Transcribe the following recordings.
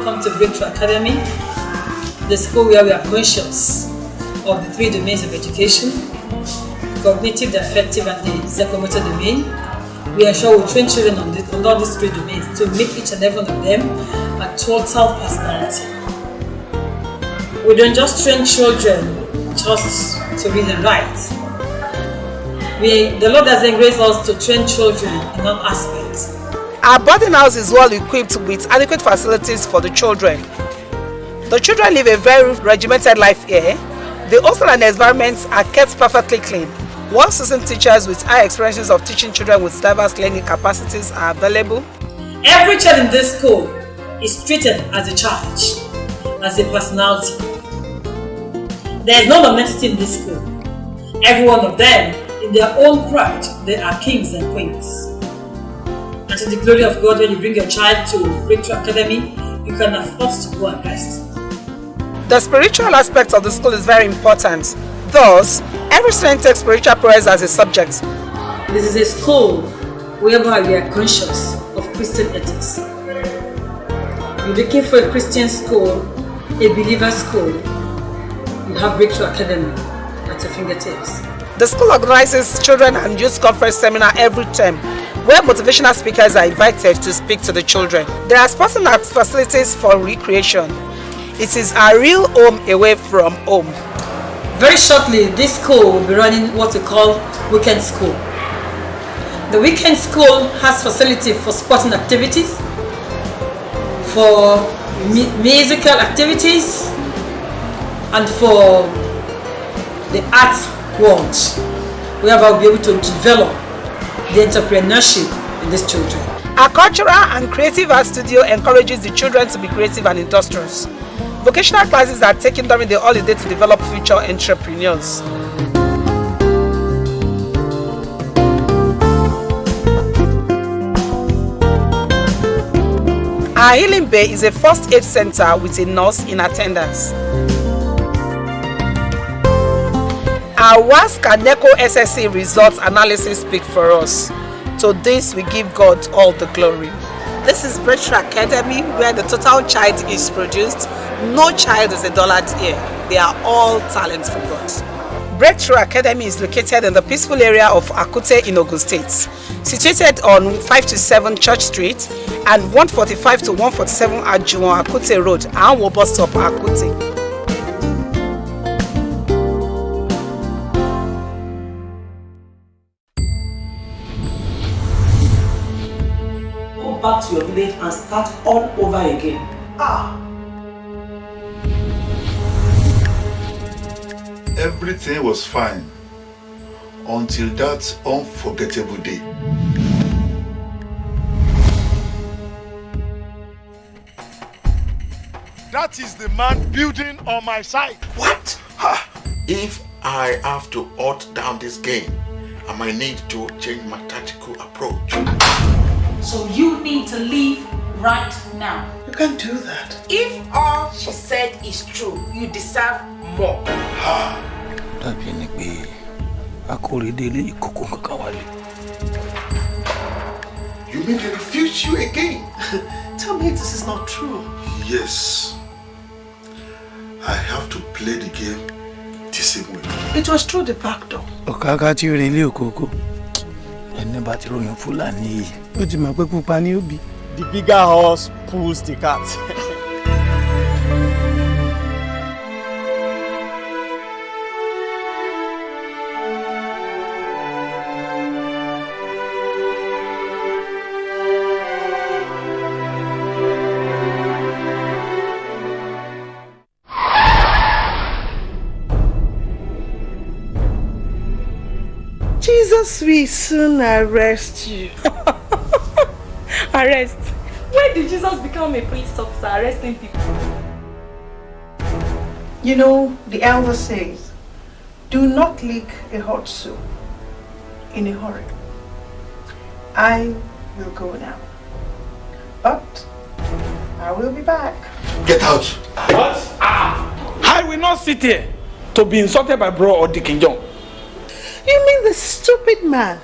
welcome to Breakthrough Academy, the school where we are conscious of the 3 domains of education: cognitive, the affective, and the psychomotor domain. We ensure we train children on all these 3 domains to make each and every one of them a total personality. We don't just train children just to read and write. The Lord has engraced us to train children in all aspects. Our boarding house is well equipped with adequate facilities for the children. The children live a very regimented life here. The hostel and environments are kept perfectly clean. Well-seasoned teachers with high experiences of teaching children with diverse learning capacities are available. Every child in this school is treated as a child, as a personality. There is no nonentity in this school. Every one of them, in their own pride, they are kings and queens. And to the glory of God, when you bring your child to Breakthrough Academy, you can afford to go and rest. The spiritual aspect of the school is very important. Thus, every student takes spiritual prayers as a subject. This is a school whereby we are conscious of Christian ethics. You're looking for a Christian school, a believer school, you have Breakthrough Academy at your fingertips. The school organizes children and youth conference seminar every term, where motivational speakers are invited to speak to the children. There are sports and facilities for recreation. It is a real home away from home. Very shortly, this school will be running what we call weekend school. The weekend school has facility for sporting activities, for musical activities, and for the art world, whereby we'll be able to develop the entrepreneurship in these children. Our cultural and creative art studio encourages the children to be creative and industrious. Vocational classes are taken during the holiday to develop future entrepreneurs. Our healing bay is a first aid center with a nurse in attendance. Our WASC and NECO SSC results analysis speak for us. To this we give God all the glory. This is Breakthrough Academy, where the total child is produced. No child is a dullard here. They are all talents from God. Breakthrough Academy is located in the peaceful area of Akute in Ogun State, situated on 5 to 7 Church Street and 145 to 147 Ajuwon Akute Road, Anwo bus stop, Akute. Back to your village and start all over again. Everything was fine until that unforgettable day. That is the man building on my side. What? If I have to halt down this game, I might need to change my tactical approach. So you need to leave right now. You can't do that. If all she said is true, you deserve more. You mean they refuse you again? Tell me this is not true. Yes. I have to play the game the same way. It was through the back door. The bigger horse pulls the cat. Jesus will soon arrest you. Arrest? When did Jesus become a police officer arresting people? You know, the elder says, do not lick a hot soup in a hurry. I will go now, but I will be back. Get out! What? I will not sit here to be insulted by bro or Dick John. You mean the stupid man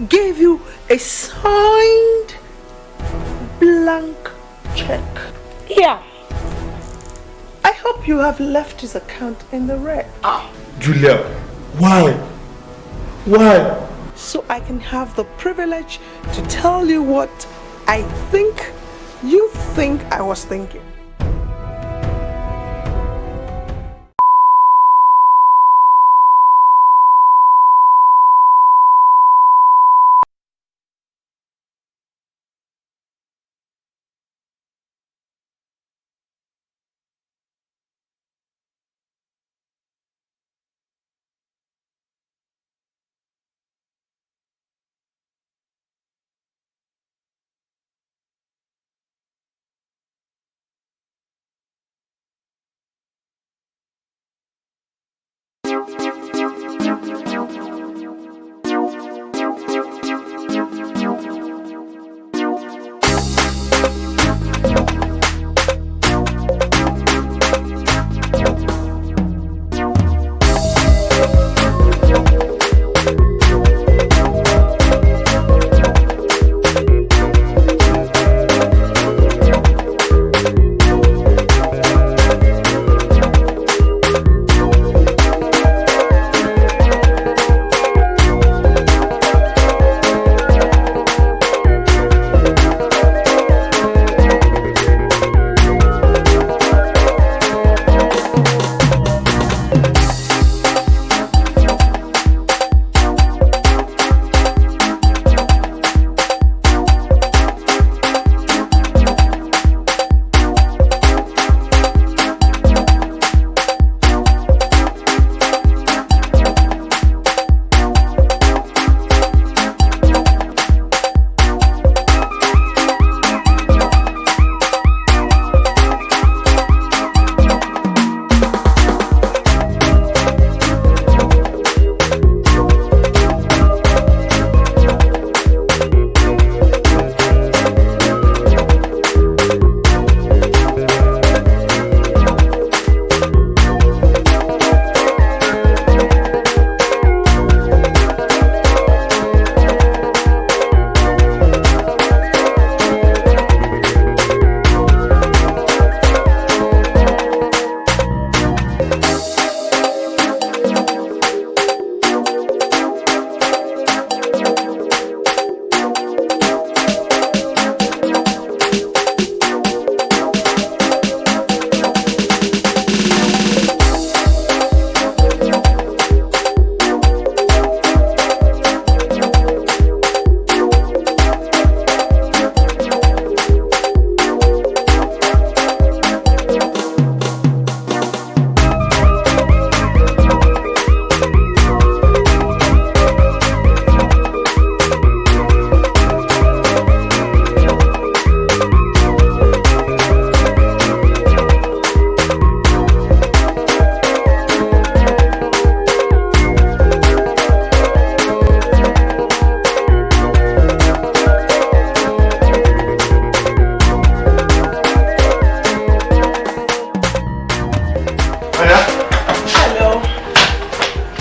gave you a signed blank check? Yeah, hope you have left his account in the red. Julia, why? Why? So I can have the privilege to tell you what I think you think I was thinking.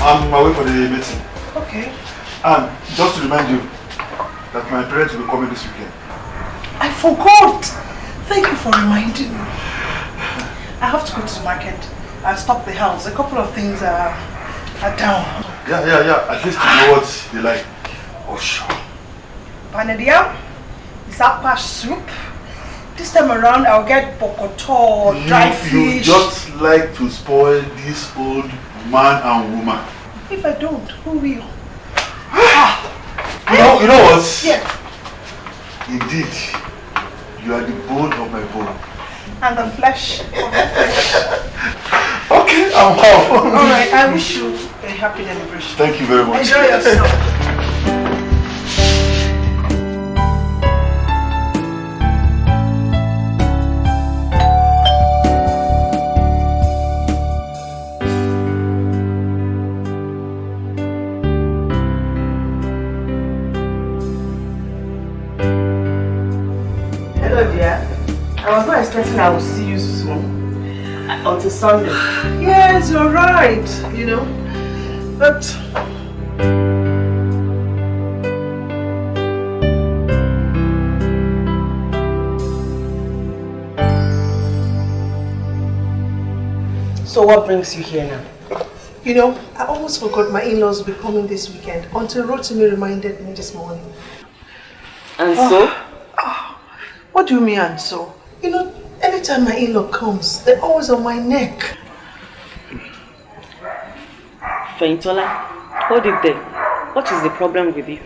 I'm away for the meeting. Okay. And just to remind you that my parents will be coming this weekend. I forgot. Thank you for reminding me. I have to go to the market and stock the house. A couple of things are down. Yeah. At least you know what they like. Oh, sure. Panadia, Zappa soup. This time around, I'll get bokoto, dry fish. You just like to spoil this old man and woman. If I don't, who will? You know what? Yeah. Indeed, you are the bone of my bone. And the flesh of my flesh. Okay, I'm off. Alright, I wish you a happy celebration. Thank you very much. Enjoy yourself. I was not expecting I would see you soon. Until Sunday. Yes, you're right, you know. But So what brings you here now? You know, I almost forgot my in-laws will be coming this weekend until Rotimi reminded me this morning. And so? What do you mean and so? You know, anytime my in-law comes, they're always on my neck. Fèhìntõlá, hold it there. What is the problem with you?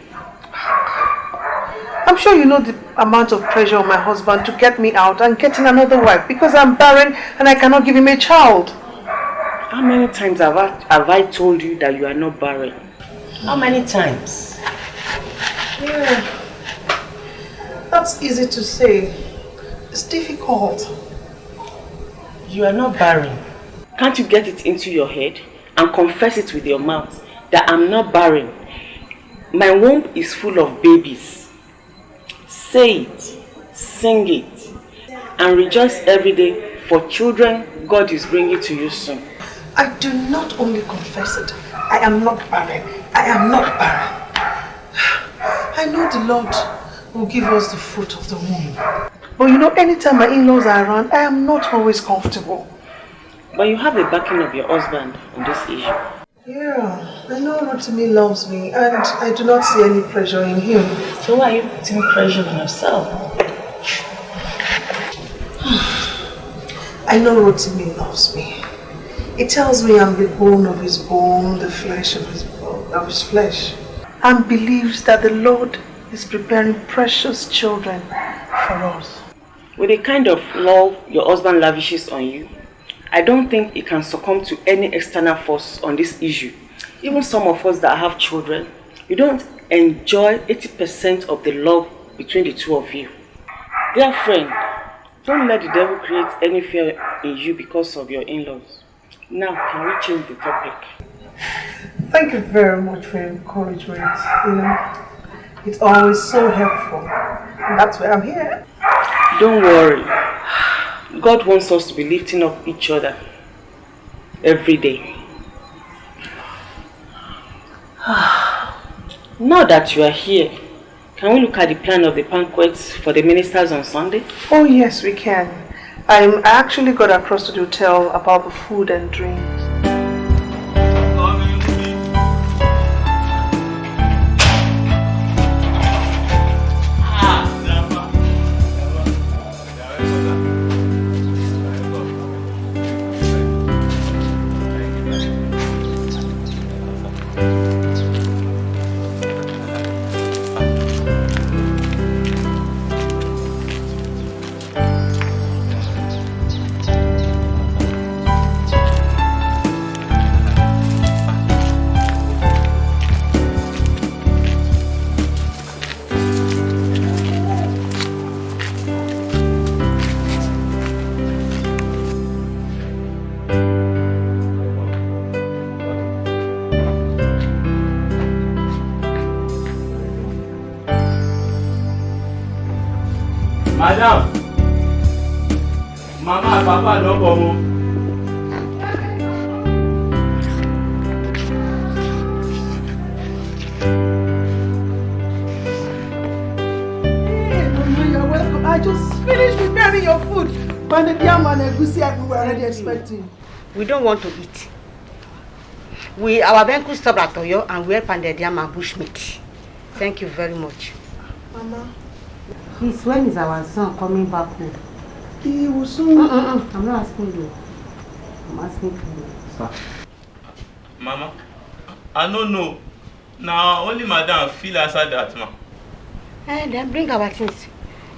I'm sure you know the amount of pressure on my husband to get me out and getting another wife because I'm barren and I cannot give him a child. How many times have I told you that you are not barren? How many times? Yeah, that's easy to say. It's difficult. You are not barren. Can't you get it into your head and confess it with your mouth that I'm not barren? My womb is full of babies. Say it, sing it, and rejoice every day for children God is bringing to you soon. I do not only confess it. I am not barren. I am not barren. I know the Lord will give us the fruit of the womb. But you know, anytime my in-laws are around, I am not always comfortable. But you have the backing of your husband on this issue. Yeah, I know Rotimi loves me and I do not see any pressure in him. So why are you putting pressure on yourself? I know Rotimi loves me. He tells me I'm the bone of his bone, the flesh of his flesh, and believes that the Lord is preparing precious children for us. With the kind of love your husband lavishes on you, I don't think he can succumb to any external force on this issue. Even some of us that have children, you don't enjoy 80% of the love between the two of you. Dear friend, don't let the devil create any fear in you because of your in-laws. Now, can we change the topic? Thank you very much for your encouragement. You know, it's always so helpful. And that's why I'm here. Don't worry. God wants us to be lifting up each other every day. Now that you are here, can we look at the plan of the banquets for the ministers on Sunday? Oh yes, we can. I actually got across to the hotel about the food and drinks. Madam, Mama and Papa don't come home. Hey, Mama, you're welcome. I just finished preparing your food. When the yam and egusi we were already expecting. We don't want to eat. Our vehicle stopped at Oyo and we are pounded yam and bushmeat. Thank you very much. Mama. Please, when is our son coming back home? He will soon. I'm not asking you. I'm asking you. Sir. Mama, I don't know. Now only Madam feel answer that, ma. Then bring our things.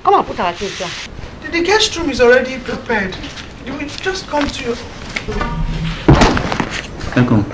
Come and put our things here. The guest room is already prepared. You will just come to your... Welcome.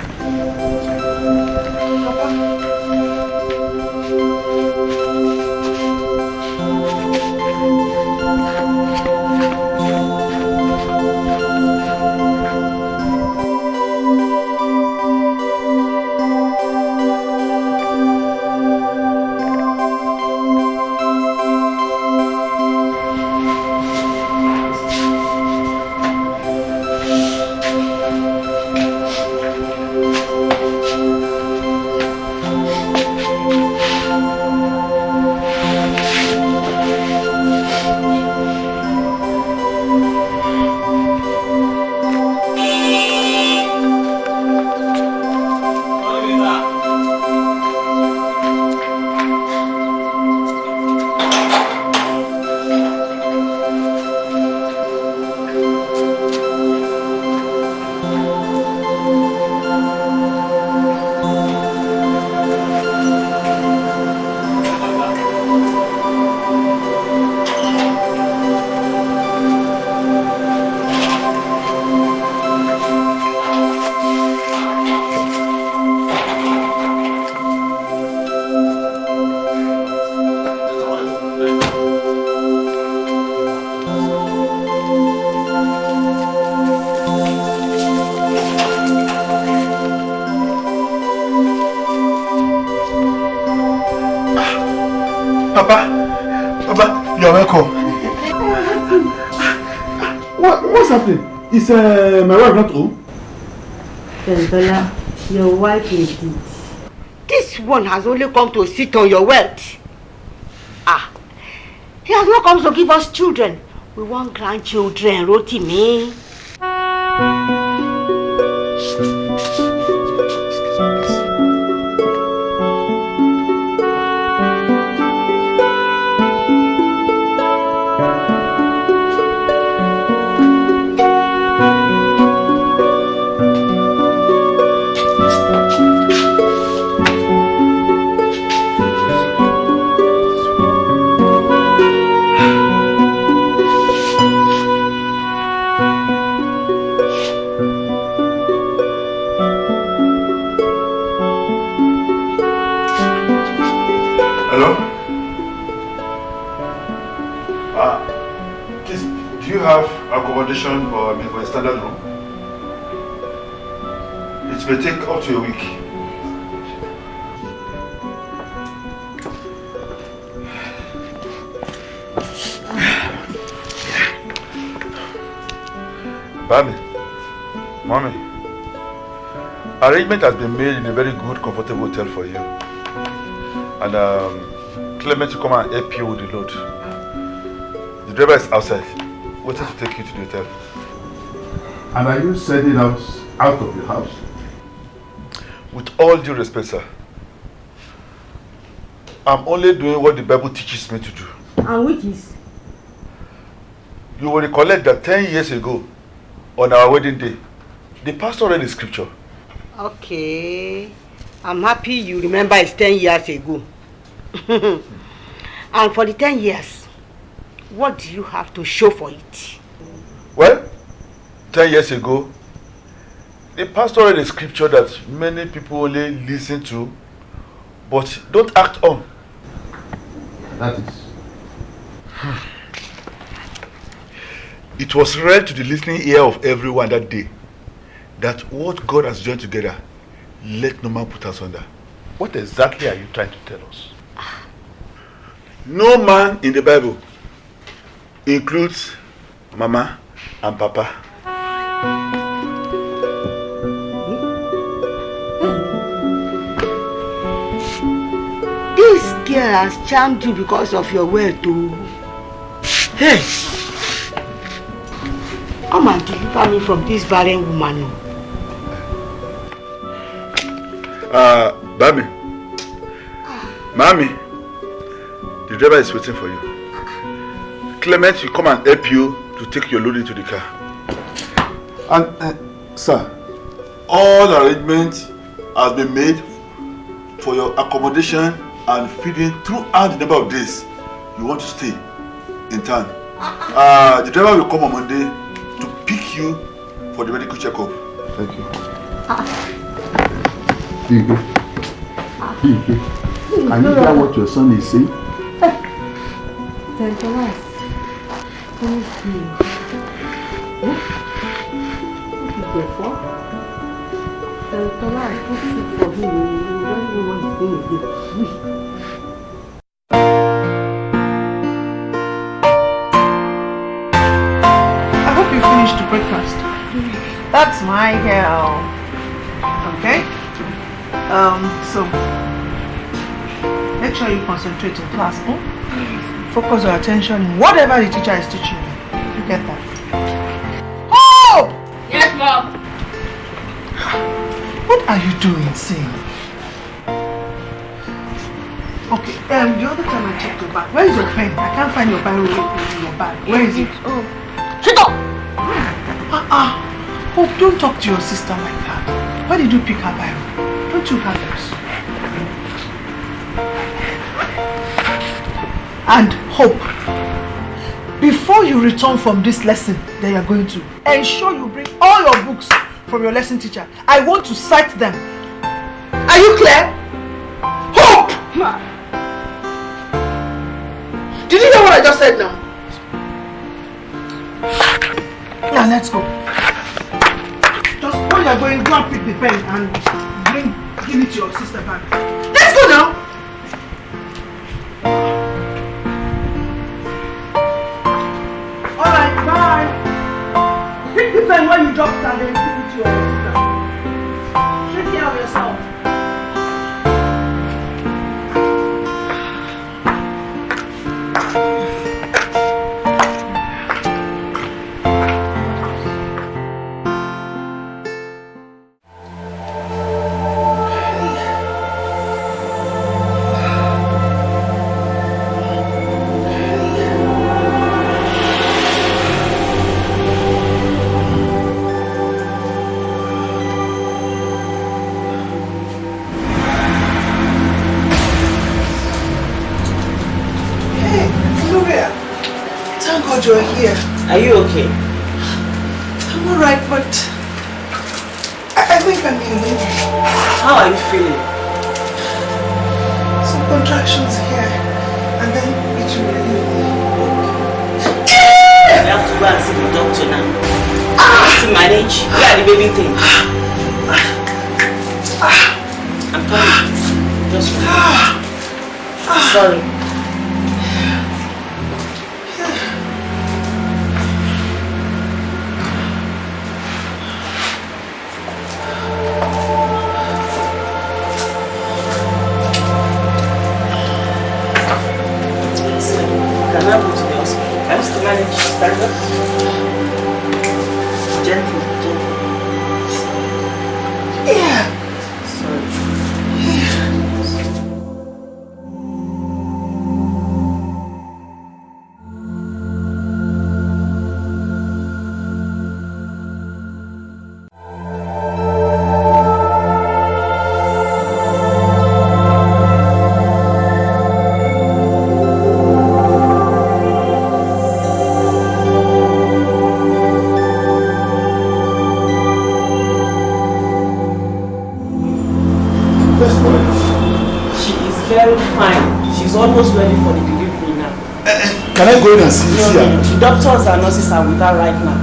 You're welcome. What's happening? Is my wife not home? Fèhìntõlá, your wife is dead. This one has only come to sit on your wealth. He has not come to give us children. We want grandchildren, Rotimi. For a standard room. It may take up to a week. Baby, Mommy, arrangement has been made in a very good, comfortable hotel for you. And Clement will come and help you with the load. The driver is outside, waiting to take you to the hotel. And are you sending us out of the house? With all due respect, sir, I'm only doing what the Bible teaches me to do. And which is? You will recollect that 10 years ago, on our wedding day, the pastor read the scripture. Okay. I'm happy you remember it's 10 years ago. And for the 10 years, what do you have to show for it? Well, 10 years ago, the pastor read a scripture that many people only listen to, but don't act on. That is. It was read to the listening ear of everyone that day, that what God has joined together, let no man put us under. What exactly are you trying to tell us? No man in the Bible includes Mama and Papa. This girl has charmed you because of your wealth, too. Hey! Come and deliver me from this barren woman. Baby. Mommy, the driver is waiting for you. Clement will come and help you to take your load into the car. And, sir, all arrangements have been made for your accommodation and feeding throughout the number of days you want to stay in town. The driver will come on Monday to pick you for the medical checkup. Thank you. Can you hear what your son is saying? Thank you. I hope you finished the breakfast. That's my girl. Okay? So make sure you concentrate in class. Focus your attention in whatever the teacher is teaching you. You get that? Oh! Yes, Mom. What are you doing, Seyi? Okay, the other time I checked your bag, where is your pen? I can't find your Bible in your bag. Where is it? Oh. Shut up! Hope, don't talk to your sister like that. Why did you pick her Bible? Don't you have yours? And Hope, before you return from this lesson that you are going to, ensure you bring all your books from your lesson teacher. I want to cite them. Are you clear? Hope! Did you hear what I just said now? Now let's go. Just when you're going, go and pick the pen and give it to your sister back. Let's go now! equipment when you drop it and then you give it to your sister. Take care of yourself. You're here. Are you okay? I'm alright, but I think I'm healing. How are you feeling? Some contractions here, and then it will relieve me. I have to go and see the doctor now. I have to manage. Where are the baby things? I'm coming. Just sorry. Almost ready for the delivery now. Can I go in and see her? No. The doctors and nurses are with her right now.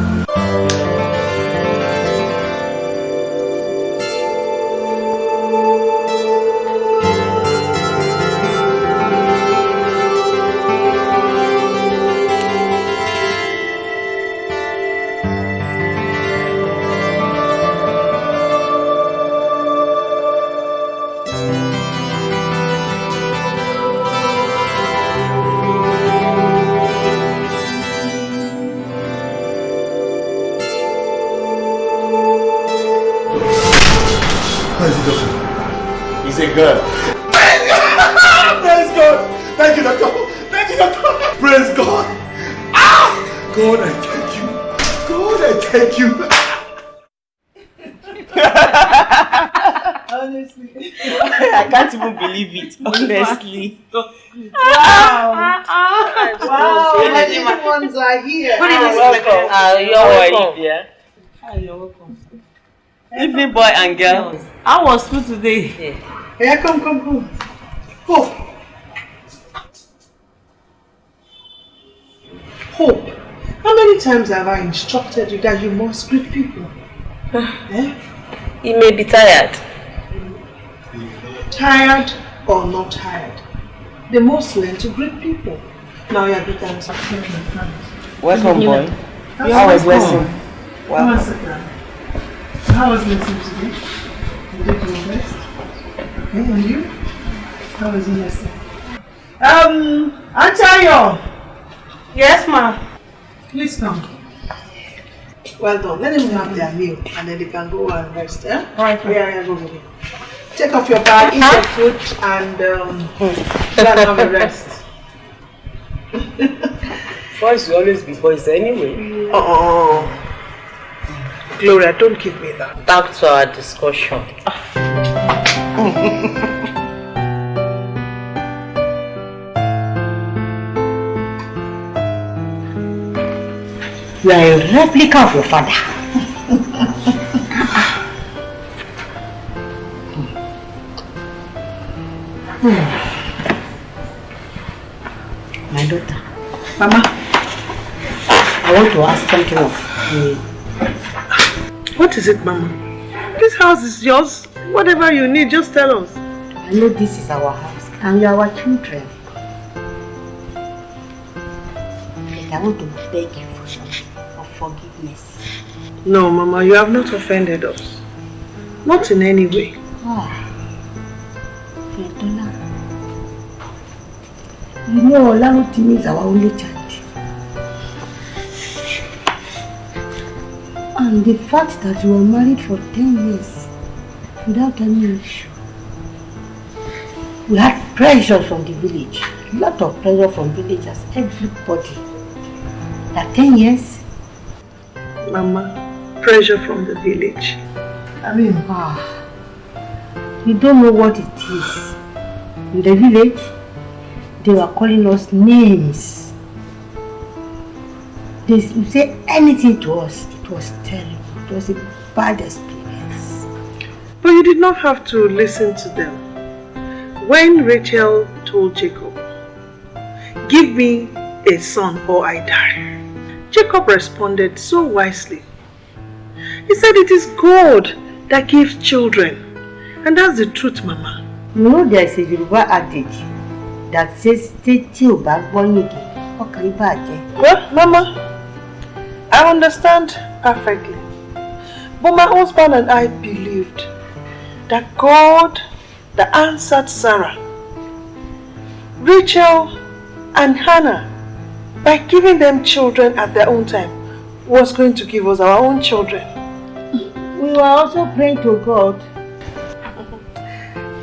He's a girl. Praise God! Thank you, doctor! Thank you, doctor! Praise God! Ah! God, I thank you! God, I thank you! Honestly. I can't even believe it. Honestly. Wow! Wow! My little ones are here. Welcome. You're welcome. Yeah. You're welcome. Evening, boy and girl. How was school today? Yeah, come. Hope. Hope. How many times have I instructed you that you must greet people? You may be tired. Tired or not tired, they must learn to greet people. Now you are good times. Welcome, boy. How was lesson? Welcome. How was lesson today? You did your best. Okay, and you? How was your lesson? Antayo! Yes, ma'am. Please come. Well done. Let them have their meal and then they can go and rest. Eh? Right. Yeah, go. Take off your bag, eat your food, and go and have a rest. Boys will always be boys anyway. Oh, Gloria, don't give me that. Back to our discussion. You are a replica of your father. My daughter. Mama, I want to ask something of you. What is it, Mama? This house is yours. Whatever you need, just tell us. I know this is our house and we are our children. But I want to beg you for something, of forgiveness. No, Mama, you have not offended us. Not in any way. Fèhìntõlá. You know, Õlárótìmí is our only child. And the fact that you were married for 10 years without any issue. We had pressure from the village. A lot of pressure from villagers, everybody. That 10 years. Mama, pressure from the village. I mean, you don't know what it is. In the village, they were calling us names. They would say anything to us. It was terrible. It was a bad experience. But you did not have to listen to them. When Rachel told Jacob, "Give me a son or I die," Jacob responded so wisely. He said, "It is God that gives children." And that's the truth, Mama. You know, there is a Yoruba adage that says, Well, Mama, I understand perfectly. But my husband and I believed that God that answered Sarah, Rachel and Hannah, by giving them children at their own time, was going to give us our own children. We were also praying to God.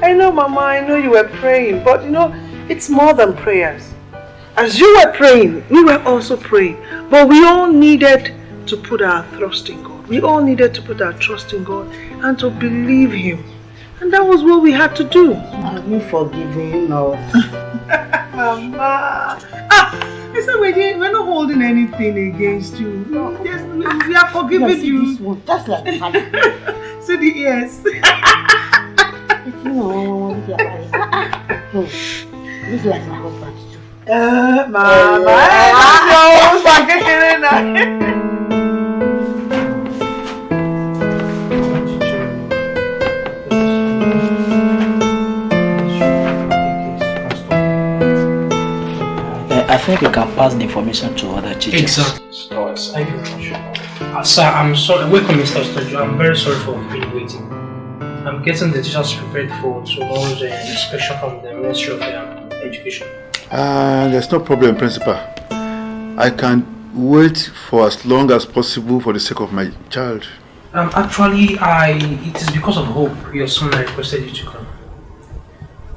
I know, Mama, I know you were praying, but you know, it's more than prayers. As you were praying, we were also praying, but we all needed to put our trust in God. We all needed to put our trust in God and to believe Him. And that was what we had to do. Have you forgiven us? Mama! I said we're not holding anything against you. Yes, we are forgiving you. This one, just like Father. See the ears. This is like my husband too. Mama, I think you can pass the information to other teachers. Exactly. Thank you very much. Sir, I'm sorry. Welcome, Mr. Ostoju. I'm very sorry for being waiting. I'm getting the teachers prepared for tomorrow's inspection from the Ministry of Education. There's no problem, Principal. I can wait for as long as possible for the sake of my child. Actually, it is because of hope your son requested you to come.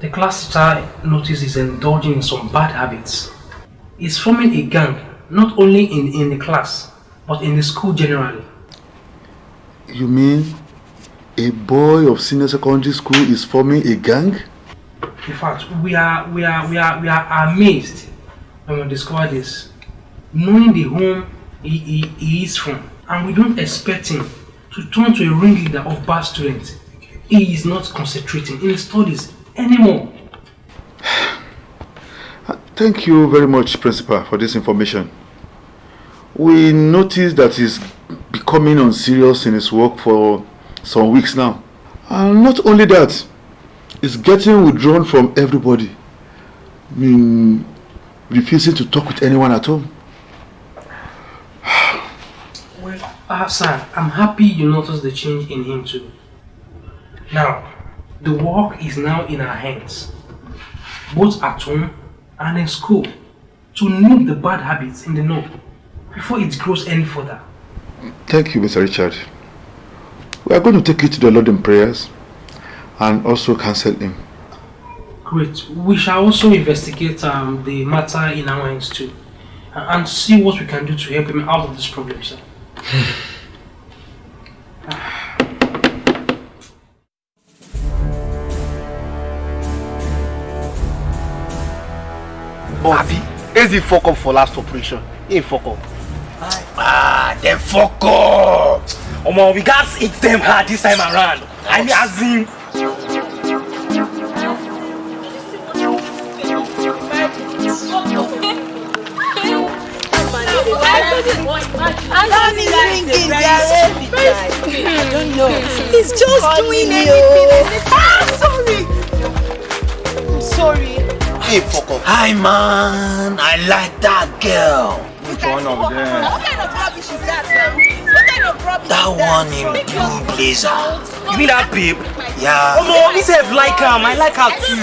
The class teacher noticed he's indulging in some bad habits. He's forming a gang, not only in the class, but in the school generally. You mean a boy of senior secondary school is forming a gang? In fact, we are amazed when we discover this, knowing the home he is from, and we don't expect him to turn to a ringleader of bad students. He is not concentrating in his studies anymore. Thank you very much, Principal, for this information. We noticed that he's becoming unserious in his work for some weeks now. And not only that, he's getting withdrawn from everybody. I mean, refusing to talk with anyone at home. Well, sir, I'm happy you noticed the change in him too. Now, the work is now in our hands, both at home and in school, to nip the bad habits in the know before it grows any further. Thank you, Mr. Richard. We are going to take it to the Lord in prayers and also cancel him. Great. We shall also investigate the matter in our hands too, and see what we can do to help him out of this problem, sir. Abi, is he fuck up for last operation? He fuck up. They fuck up. Omo, we got hit them hard this time around. I mean, as in. I don't know. He's just doing anything. Sorry. I'm sorry. Hey, fuck up. Hi, man. I like that girl. What's going on there? What kind of rubbish is that, man? What kind of rubbish? That one in blue blazer. You mean that babe? Yeah. Oh no, this have like her. I like her too.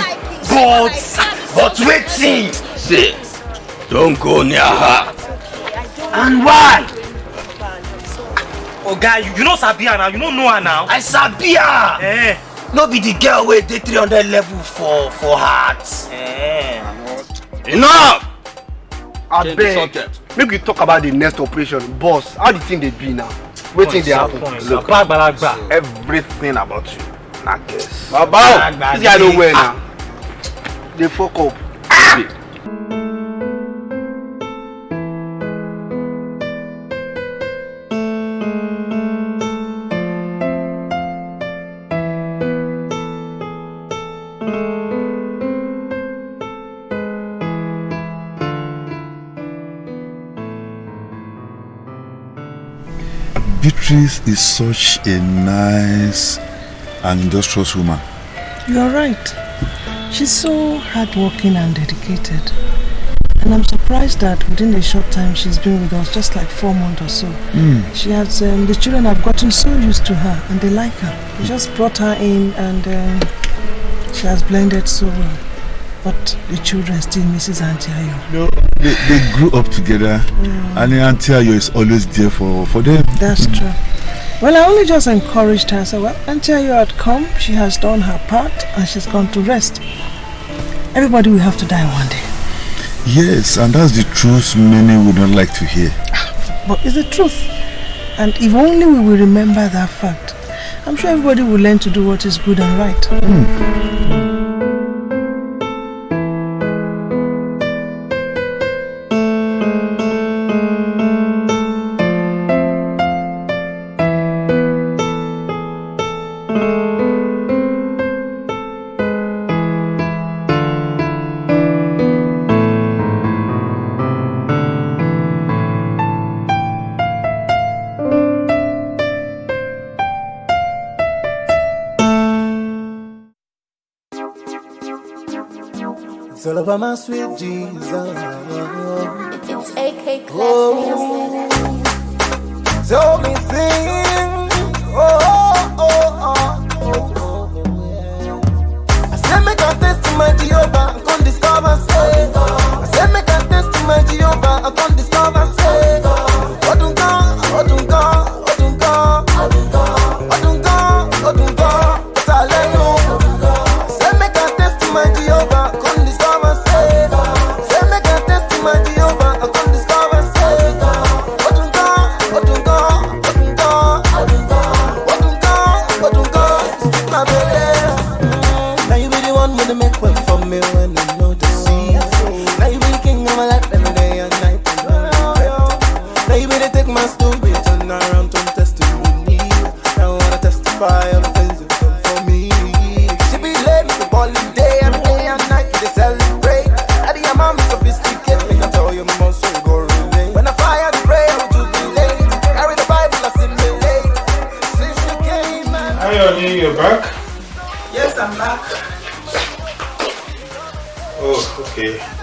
But waiting. Say, don't go near her. And why? Oh guy, you know Sabia now. You don't know her now. I Sabia. Eh. No be the girl with the 300 level for heart. Eh. Enough! I beg. Make we talk about the next operation. Boss, how the thing they be now? Waiting they happen. Look, everything about you. I guess. Baba, this guy don't wear now. They fuck up. Beatrice is such a nice and industrious woman. You are right. She's so hardworking and dedicated. And I'm surprised that within a short time she's been with us, just like 4 months or so. She has, the children have gotten so used to her and they like her. We just brought her in and she has blended so well. But the children still misses Auntie Ayo. No, they grew up together and Auntie Ayo is always there for them. That's true. Well, I only just encouraged her. So, well, Auntie Ayo had come, she has done her part and she's gone to rest. Everybody will have to die one day. Yes, and that's the truth many would not like to hear. But it's the truth. And if only we will remember that fact, I'm sure everybody will learn to do what is good and right. It's all about my sweet Jesus. It's AK Classic. Tell me things. I said make a test to my Jehovah, I can't discover say. I said make a test to my Jehovah, I can't discover say.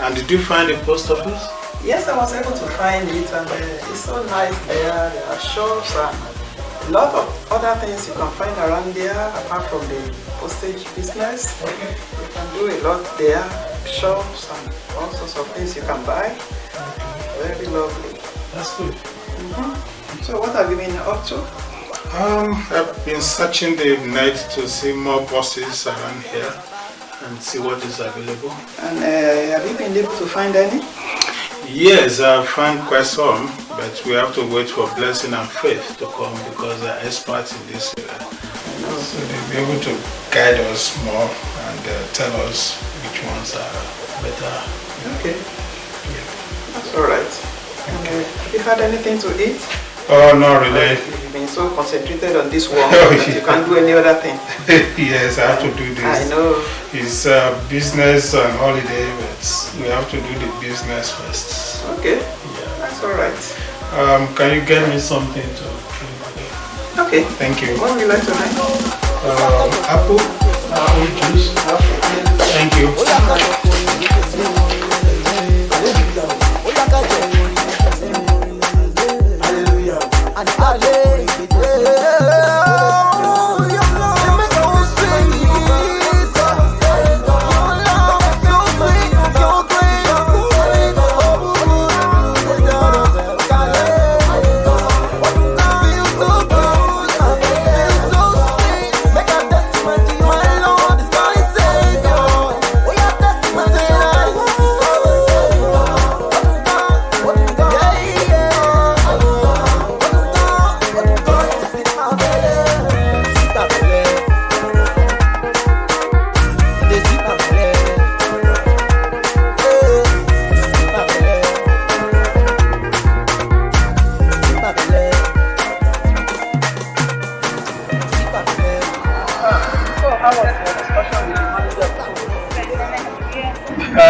And did you find the post office? Yes, I was able to find it, and it's so nice there. There are shops and a lot of other things you can find around there apart from the postage business. Okay. You can do a lot there, shops and all sorts of things you can buy. Very lovely. That's good. So what have you been up to? I've been searching the net to see more buses around here and see what is available. And have you been able to find any? Yes, I found quite some, but we have to wait for Blessing and Faith to come because they are experts in this area. So they'll be able to guide us more and tell us which ones are better. Okay. Yeah. That's alright. Have you had anything to eat? Oh, not really. You've been so concentrated on this one that you can't do any other thing. Yes, I have to do this. I know. It's business and holiday, but we have to do the business first. Okay. Yeah. That's alright. Can you get me something to drink? Okay. Thank you. What would you like to drink? Apple juice. Thank you. And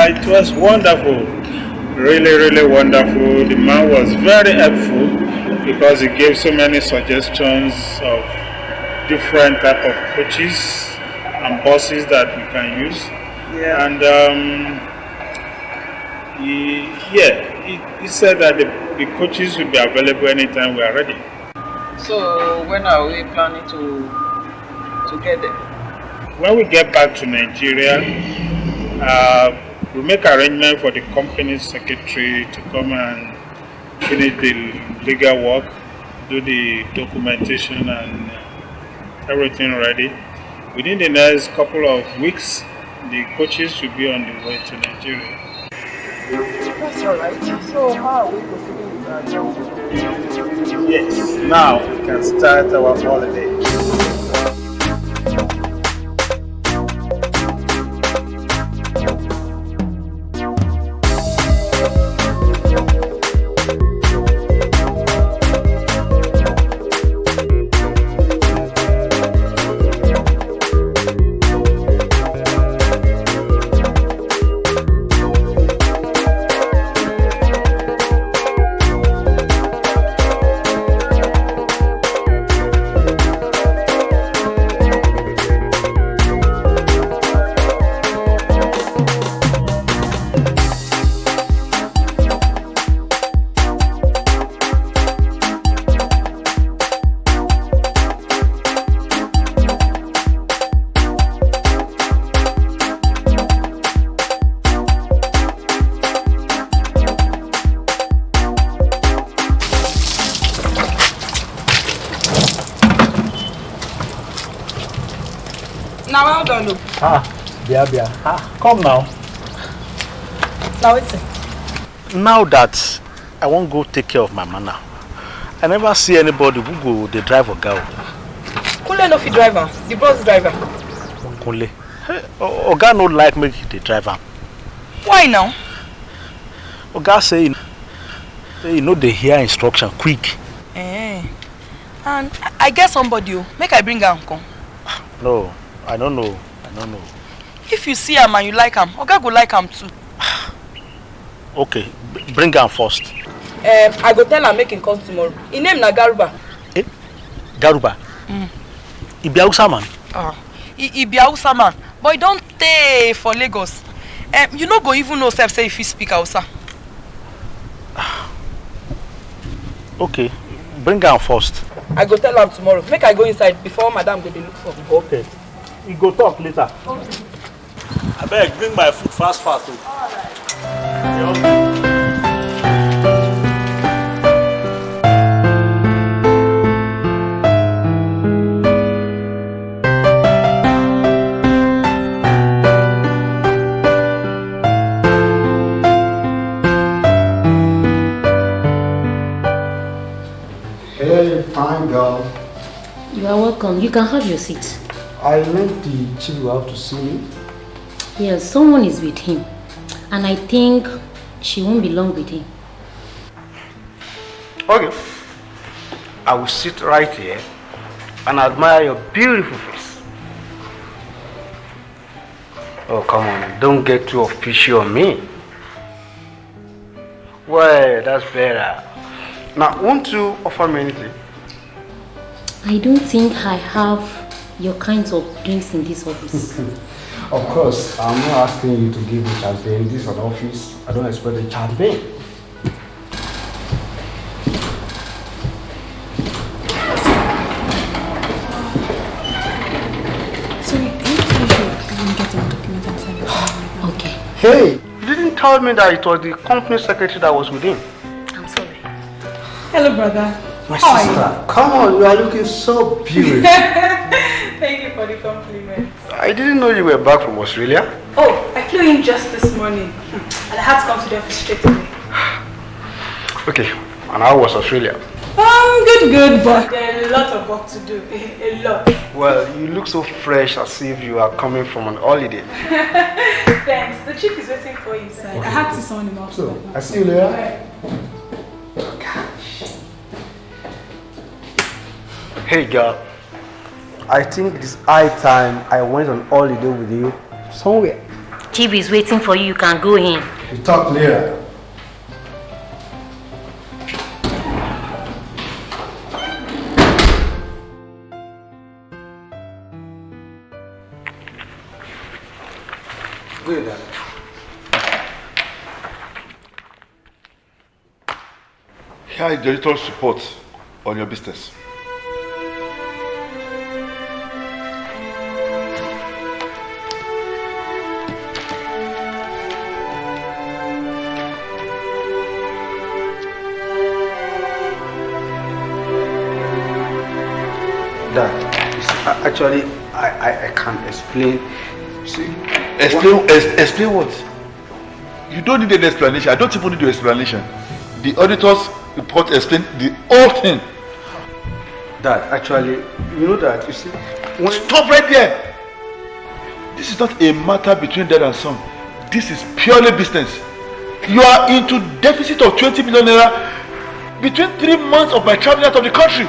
It was wonderful. Really, really wonderful. The man was very helpful because he gave so many suggestions of different type of coaches and buses that we can use. Yeah. And he said that the coaches will be available anytime we are ready. So when are we planning to get them? When we get back to Nigeria, we'll make arrangement for the company secretary to come and finish the legal work, do the documentation and everything ready. Within the next couple of weeks, the coaches should be on the way to Nigeria. That's alright. So how are we proceeding with our job? Yes, now we can start our holiday. Now well done. Bia. Come now. Now it's Now that I won't go take care of my man, I never see anybody who go the driver girl. Kunle no fit driver, the bus driver. Kunle. Oga no like make the driver. Why now? Oga say you know they hear instruction quick. And I get somebody make I bring her come. No, I don't know. If you see him and you like him, Oga go like him too. Okay, bring him first. I go tell her make him come tomorrow. His name na Garuba. Garuba? He be Hausa man? He be Hausa man, but he don't stay for Lagos. You no go even know Sept say if he speak Hausa. Okay, bring him first. I go tell him tomorrow. Make I go inside before madam go dey look for me. Okay. We go talk later. Okay. I beg, bring my food fast. Alright. Hey, fine girl. You are welcome. You can have your seat. I meant the chief will have to see me. Yes, someone is with him. And I think she won't be long with him. Okay. I will sit right here and admire your beautiful face. Oh, come on. Don't get too official on me. Well, that's better. Now, won't you offer me anything? I don't think I have your kinds of drinks in this office. Of course, I'm not asking you to give me champagne. This is an office. I don't expect a champagne. Sorry, can you get a document and send it to me? Okay. Hey, you didn't tell me that it was the company secretary that was with him. I'm sorry. Hello, brother. My How sister, are come on, you are looking so beautiful. you? Thank you for the compliment. I didn't know you were back from Australia. Oh, I flew in just this morning. And I had to come to the office straight away. Okay, and how was Australia? Good, but there's a lot of work to do. A lot. Well, you look so fresh as if you are coming from an holiday. Thanks. The chief is waiting for you inside. I had to sign him up. So, I see you later. Hey girl, I think it is high time I went on holiday with you somewhere. Chief is waiting for you. You can go in. We'll talk later. Good, Dad. Here is the editor's report on your business. Dad, actually, I can't explain. See, Explain what? You don't need an explanation. I don't even need your explanation. The auditor's report explains the whole thing. Dad, actually, you know that, you see... Stop right there! This is not a matter between dad and son. This is purely business. You are into deficit of 20 million naira between 3 months of my traveling out of the country.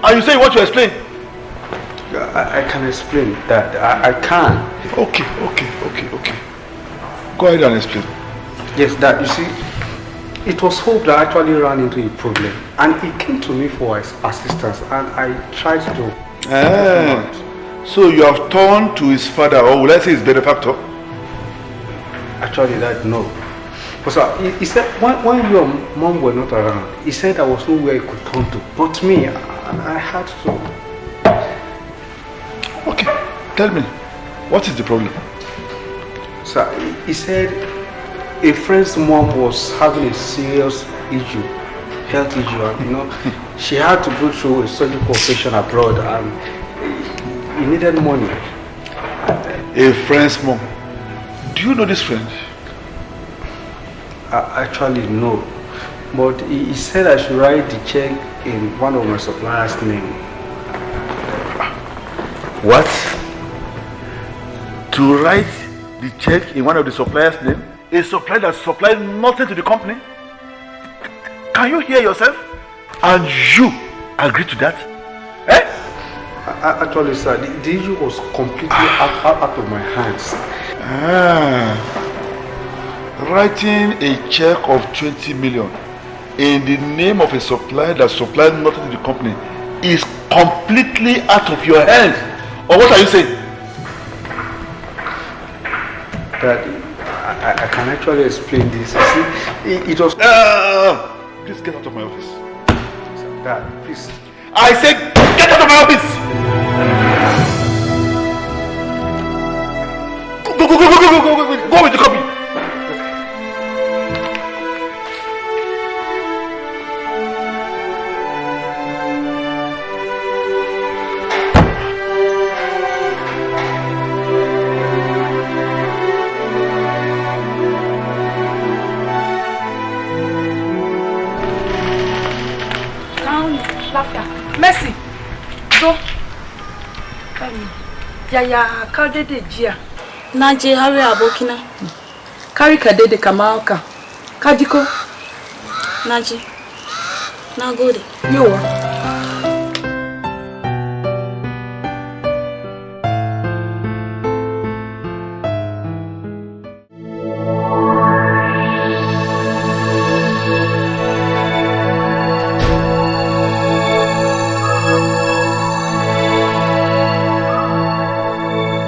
And you say you want to explain? I can explain, Dad. I can. Okay. Go ahead and explain. Yes, Dad, you see, it was Hope that actually ran into a problem. And he came to me for assistance, and I tried to... So you have turned to his father, or will I say his benefactor? Actually, Dad, no. But sir, he said, when your mom were not around, he said there was nowhere he could turn to. But me, I had to. Okay, tell me, what is the problem? Sir, he said a friend's mom was having a serious issue, health issue, and you know, she had to go through a surgical operation abroad, and he needed money. A friend's mom? Do you know this friend? Actually, no. But he said I should write the check in one of my suppliers' name. What? To write the check in one of the suppliers' name? A supplier that supplies nothing to the company? Can you hear yourself? And you agree to that? Actually, sir, the issue was completely out of my hands. Writing a check of 20 million in the name of a supplier that supplies nothing to the company is completely out of your hands. Or what are you saying? Dad, I can actually explain this. You see, it was... Please get out of my office. Dad, please. I said get out of my office! Go with the copy! Mercy, go. Yaya, Kayode Jia. Naje hurry abokina. Carry Kayode Kamalka. Kadiko. Naje. Na gode. Yo.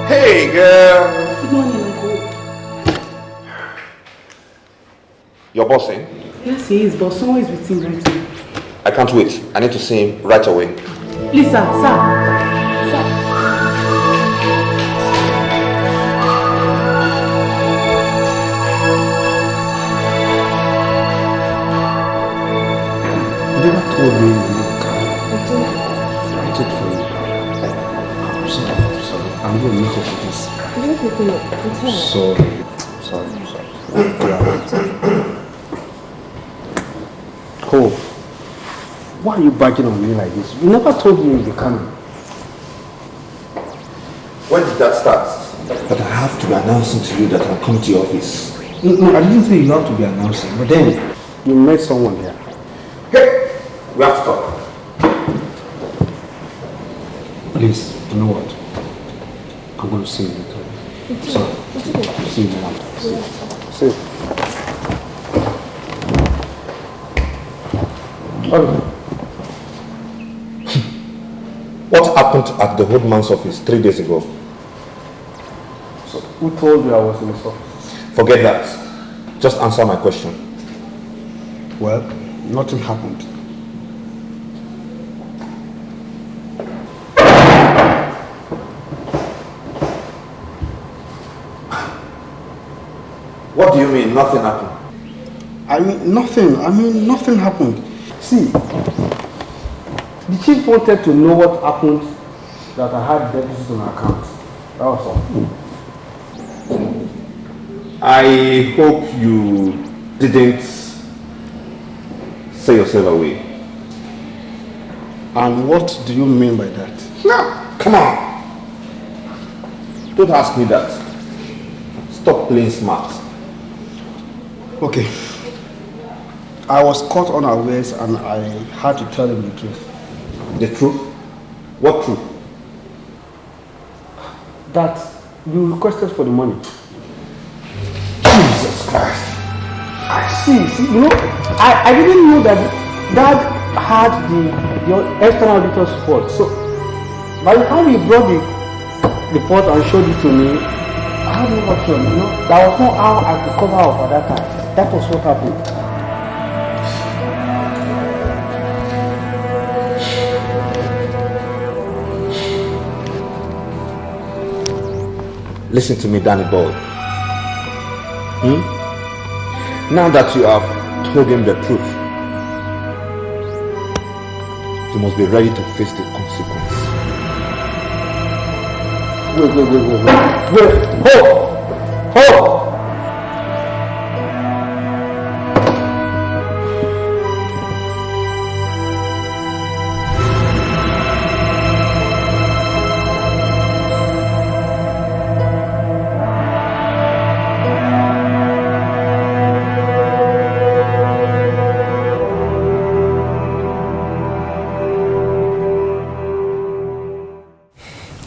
Hey, girl. Good morning, Uncle. Your boss, eh? Yes, he is, but someone is with him right now. I can't wait. I need to see him right away. Please, sir. You never told me you write it for you. I'm sorry. I'm going to make up for this. Sorry. Cole, why are you barging on me like this? You never told me you can't. When did that start? That I have to be announcing to you that I'll come to your office. No, I didn't say you have to be announcing, but then you met someone there. Hey! We have to talk. Please, you know what? I'm going to see you later. See you now. See you. What happened at the old man's office 3 days ago? So, who told you I was in his office? Forget that. Just answer my question. Well, nothing happened. What do you mean, nothing happened? I mean, nothing happened. See, the chief wanted to know what happened that I had deficit on account. That was all. I hope you didn't say yourself away. And what do you mean by that? No, come on. Don't ask me that. Stop playing smart. Okay. I was caught unawares and I had to tell him the truth. The truth? What truth? That you requested for the money. Jesus Christ. See, you know, I didn't know that Dad had the external auditor's report. So, by the time he brought the report and showed it to me, I had no option, you know. That was not how I could cover up at that time. That was what happened. Listen to me, Danny boy. Now that you have told him the truth, you must be ready to face the consequence. Wait. Hold!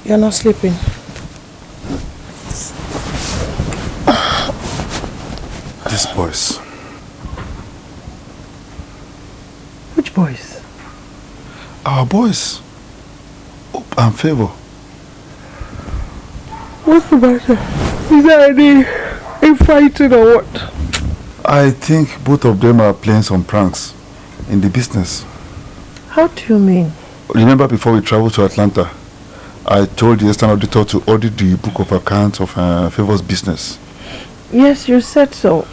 You're not sleeping. These boys. Which boys? Our boys. Hope and Favor. What's the matter? Is there any fighting or what? I think both of them are playing some pranks in the business. How do you mean? Remember before we traveled to Atlanta, I told the external auditor to audit the book of accounts of Favor's business. Yes, you said so.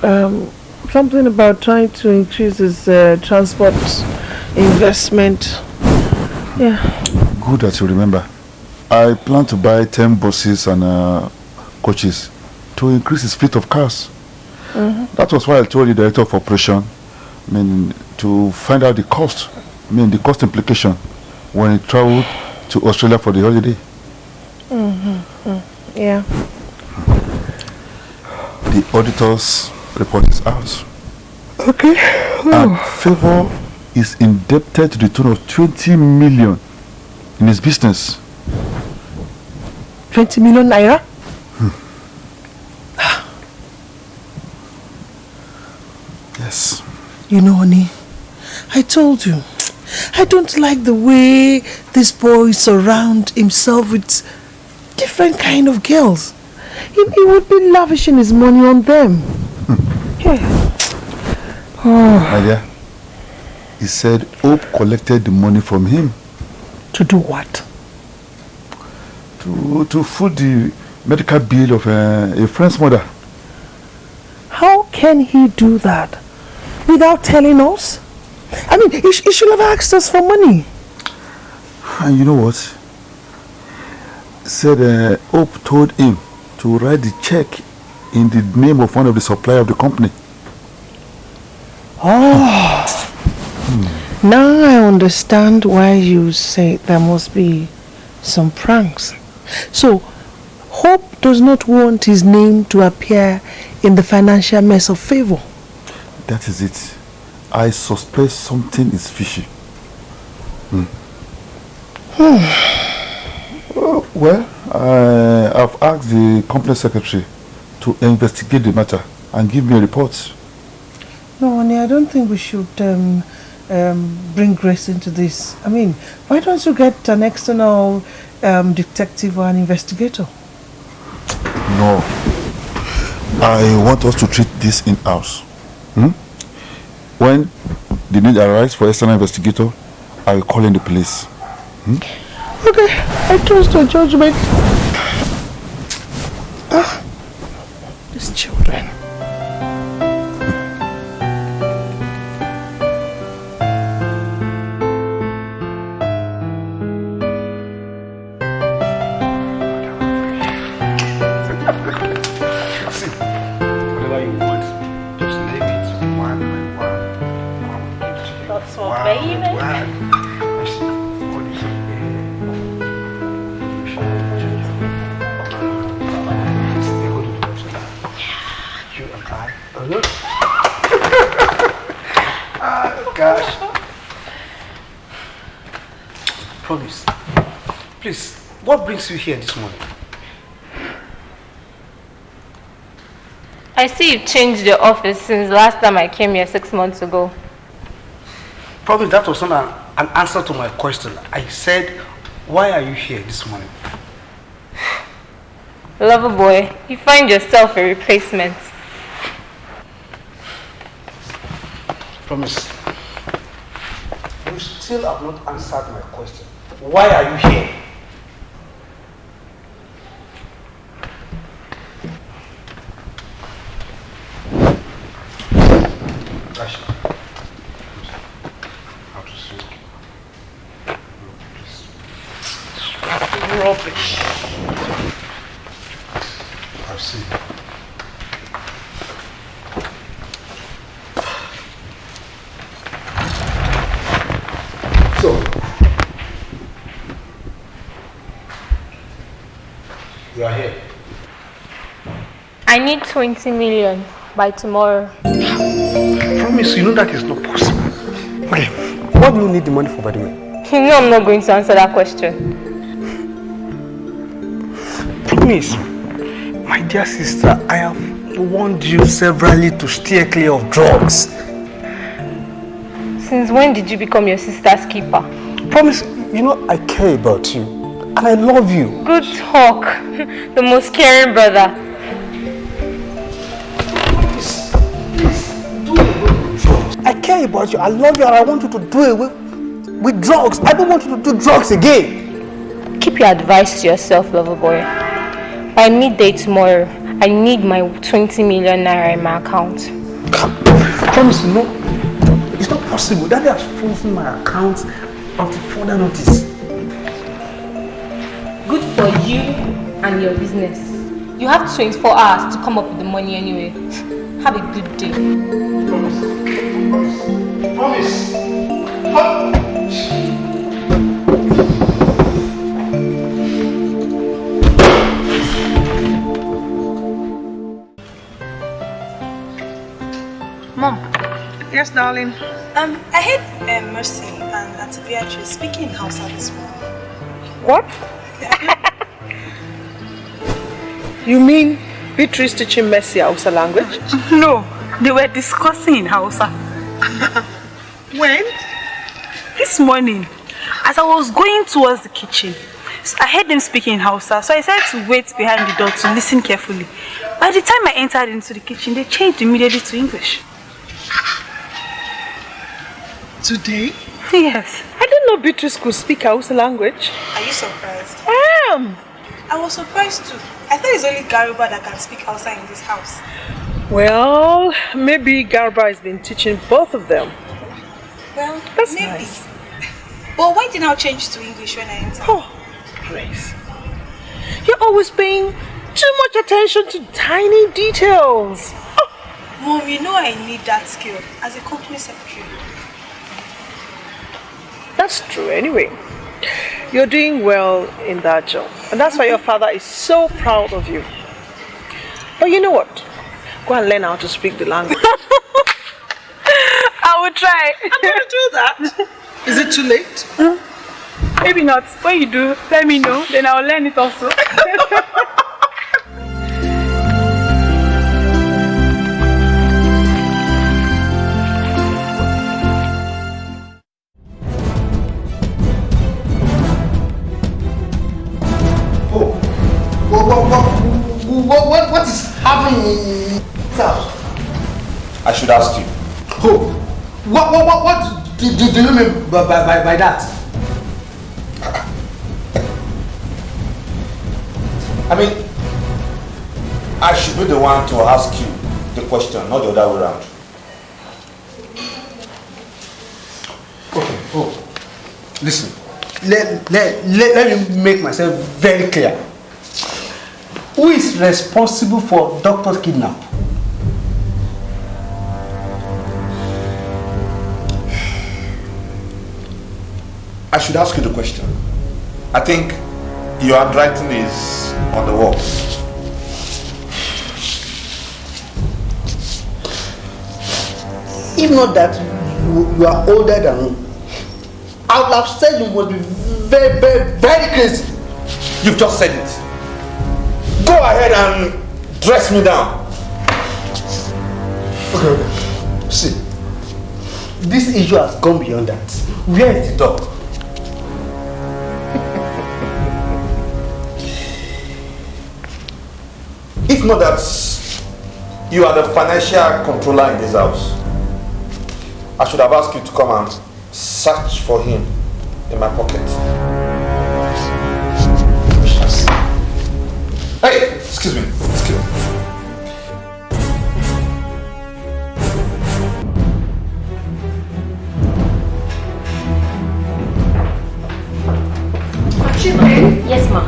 Something about trying to increase his transport investment. Yeah. Good that you remember. I plan to buy 10 buses and coaches to increase his fleet of cars. That was why I told the director of operation, to find out the cost, the cost implication when he traveled to Australia for the holiday. Yeah. The auditor's report is out. Okay. And Favor is indebted to the tune of 20 million in his business. 20 million naira? Yes. You know, honey, I told you, I don't like the way this boy surrounds himself with different kind of girls. He would be lavishing his money on them. Yeah. My dear, he said Hope collected the money from him. To do what? To foot the medical bill of a friend's mother. How can he do that without telling us? I mean, he should have asked us for money. And you know what? He said Hope told him to write the check in the name of one of the suppliers of the company. Oh. Now I understand why you say there must be some pranks. So, Hope does not want his name to appear in the financial mess of Favor. That is it. I suspect something is fishy. Well, I've asked the company secretary to investigate the matter and give me a report. No, honey, I don't think we should bring Grace into this. I mean, why don't you get an external detective or an investigator? No. I want us to treat this in-house. When the need arises for external investigator, I will call in the police. Okay, I trust your judgment. These children. Promise. Please, what brings you here this morning? I see you've changed your office since last time I came here 6 months ago. Probably that was not an answer to my question. I said, why are you here this morning? Lover boy, you find yourself a replacement. Promise. You still have not answered my question. Why are you here? Rubbish. I've seen. So, you are here. I need 20 million by tomorrow. I promise you know that is not possible. Okay, what do you need the money for, by the way? You know I'm not going to answer that question. Promise, my dear sister, I have warned you severally to steer clear of drugs. Since when did you become your sister's keeper? Promise, you know I care about you and I love you. Good talk. The most caring brother. Please, do away with drugs. I care about you, I love you, and I want you to do away with drugs. I don't want you to do drugs again. Keep your advice to yourself, lover boy. By midday tomorrow, I need my 20 million naira in my account. Promise, no, it's not possible. Daddy has frozen my account until further notice. Good for you and your business. You have 24 hours to come up with the money anyway. Have a good day. Promise. Mom. Yes, darling. I heard Mercy and Auntie Beatrice speaking in Hausa this morning. What? You mean Beatrice teaching Mercy Hausa language? No, they were discussing in Hausa. When? This morning, as I was going towards the kitchen, I heard them speaking in Hausa, so I decided to wait behind the door to listen carefully. By the time I entered into the kitchen, they changed immediately to English. Today? Yes. I didn't know Beatrice could speak Hausa language. Are you surprised? I am. I was surprised too. I thought it's only Garuba that can speak Hausa in this house. Well, maybe Garba has been teaching both of them. Well, That's maybe. nice. But why didn't I change to English when I entered? Oh, Grace. You're always paying too much attention to tiny details. Oh. Mom, you know I need that skill as a company secretary. That's true anyway. You're doing well in that job. And that's why your father is so proud of you. But you know what? Go and learn how to speak the language. I will try. I'm going to do that. Is it too late? Maybe not. When you do, let me know. Then I'll learn it also. What is happening in this house? I should ask you. Oh, what do you mean by that? I mean, I should be the one to ask you the question, not the other way around. Okay, listen. Let me make myself very clear. Who is responsible for Doctor's kidnap? I should ask you the question. I think your handwriting is on the wall. If not that you are older than me, I would have said you must be very, very, very crazy. You've just said it. Go ahead and dress me down. Okay. See, this issue has gone beyond that. Where is the dog? If not that you are the financial controller in this house, I should have asked you to come and search for him in my pocket. Hey, excuse me. Yes, ma'am.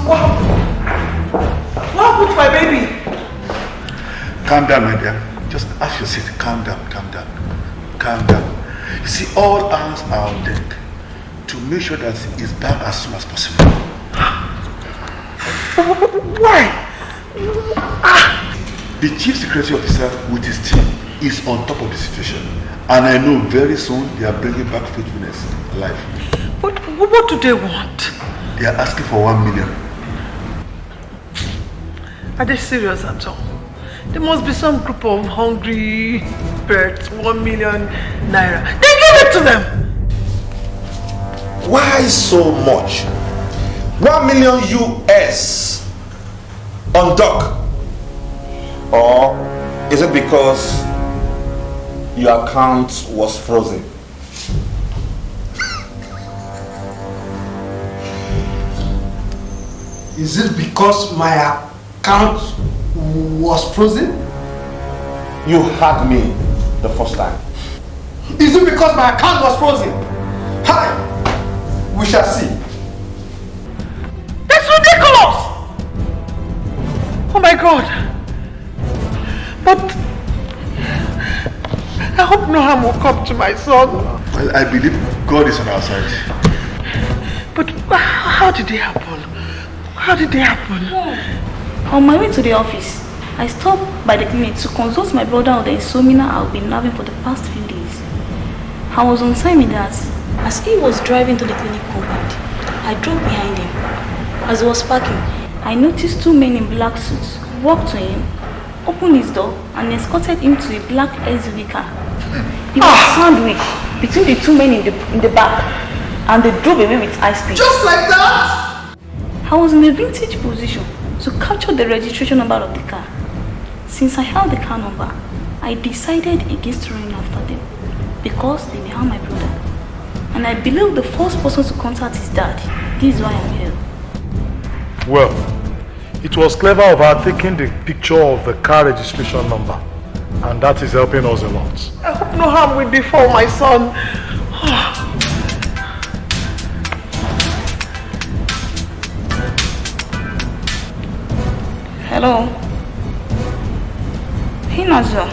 What happened to my baby? Calm down, my dear. Just ask your seat. Calm down. You see, all hands are on deck to make sure that he's back as soon as possible. Why? The chief security officer with his team is on top of the situation, and I know very soon they are bringing back faithfulness alive. What do they want? They are asking for 1 million. Are they serious at all? There must be some group of hungry birds, 1 million naira. They give it to them! Why so much? 1 million US on dock? Or is it because your account was frozen? Is it because my account was frozen? You had me the first time. Is it because my account was frozen? Hi! We shall see. That's ridiculous! Oh my God! But I hope no harm will come to my son. Well, I believe God is on our side. But how did it happen? How did it happen? On my way to the office, I stopped by the clinic to consult my brother on the insomnia I've been having for the past few days. I was on time in that. As he was driving to the clinic compound, I drove behind him. As he was parking, I noticed 2 men in black suits walked to him, opened his door, and escorted him to a black SUV car. He was sandwiched between the 2 men in the back, and they drove away with high speed. Just like that? I was in a vintage position to capture the registration number of the car. Since I held the car number, I decided against running after them because they may harm my brother. And I believe the first person to contact his dad. This is why I'm here. Well, it was clever of her taking the picture of the car registration number, and that is helping us a lot. I hope no harm will befall my son. Hello. Hey, Nazwa.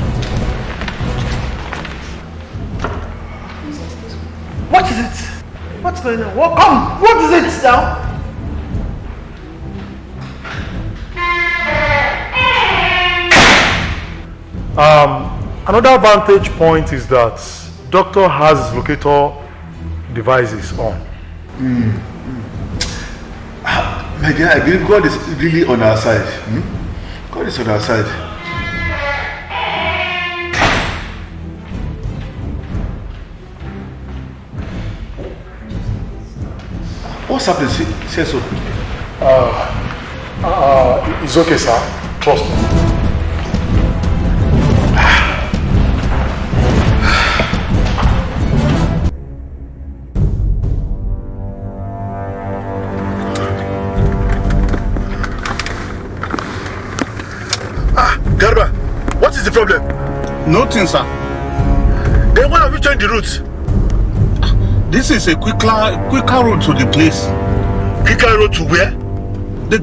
What is it? What's going on? What is it now? Another vantage point is that doctor has his locator devices on. My dear, I believe God is really on our side. God is on our side. What's happening? Say so. It's okay, sir. Trust me. Garba, what is the problem? Nothing, sir. Then why have you changed the route? This is a quicker road to the place. Quicker road to where? The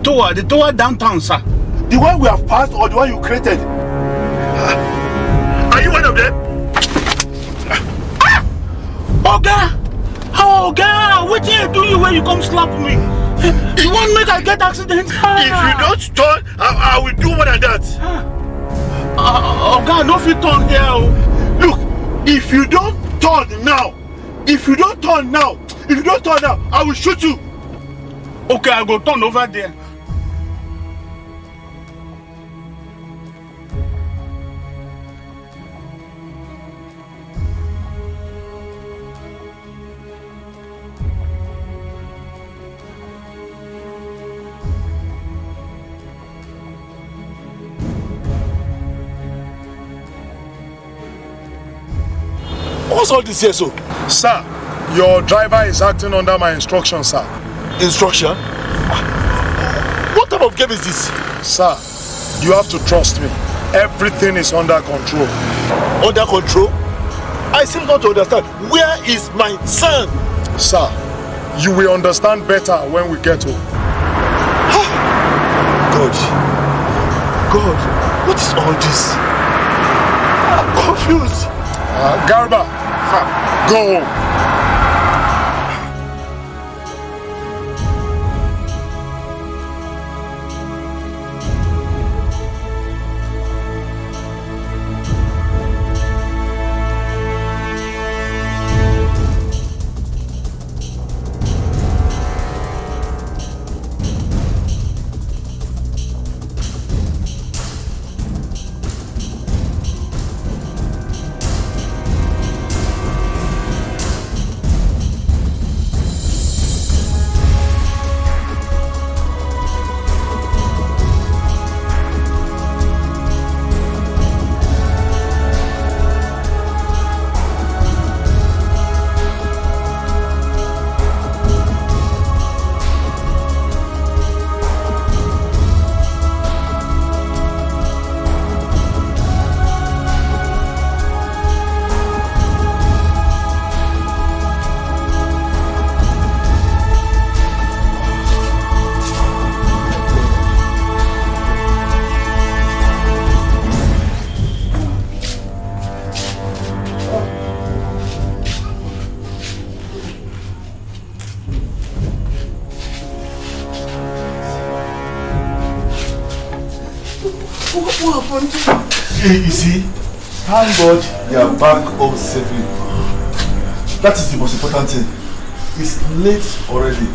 tower downtown, sir. The one we have passed or the one you created? Are you one of them? Oga! Oh, Oga! What did you do when you come slap me? You want make I get accident? If you don't turn, I will do more than that. Oga, no fit turn here. Look, if you don't turn now, I will shoot you. Okay, I go turn over there. What's all this here, so? Sir, your driver is acting under my instruction, sir. Instruction? What type of game is this? Sir, you have to trust me. Everything is under control. Under control? I seem not to understand. Where is my son? Sir, you will understand better when we get home. God, what is all this? I'm confused. Garba, go home. What happened? Hey, you see, thank God they are back home safely. That is the most important thing. It's late already.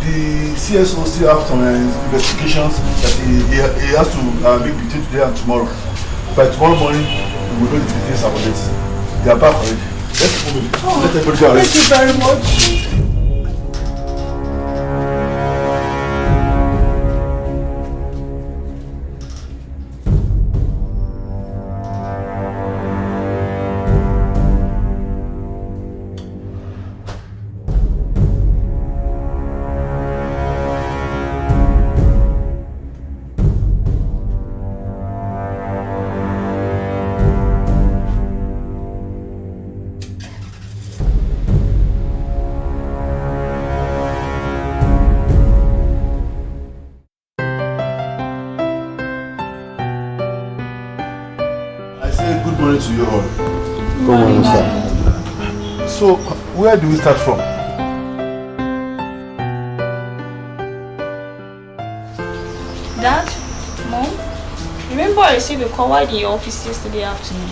The CSO still have some investigations that he has to make between today and tomorrow. By tomorrow morning, we will know the details about this. They are back already. Let's move it. Let everybody go. Thank you very much. To you all. Good morning, sir. So, where do we start from? Dad, Mom, remember I received a call while in your office yesterday afternoon?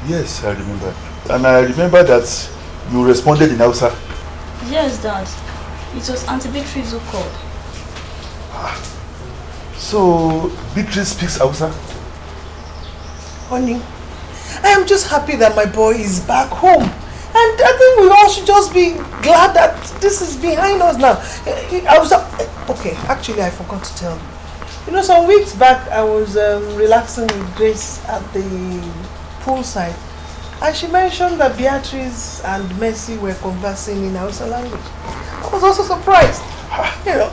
Yes, I remember. And I remember that you responded in Hausa. Yes, Dad. It was Auntie Beatrice who called. So, Beatrice speaks Hausa? Honey, I am just happy that my boy is back home. And I think we all should just be glad that this is behind us now. Okay, actually I forgot to tell you. You know, some weeks back I was relaxing with Grace at the poolside. And she mentioned that Beatrice and Mercy were conversing in Hausa language. I was also surprised. You know.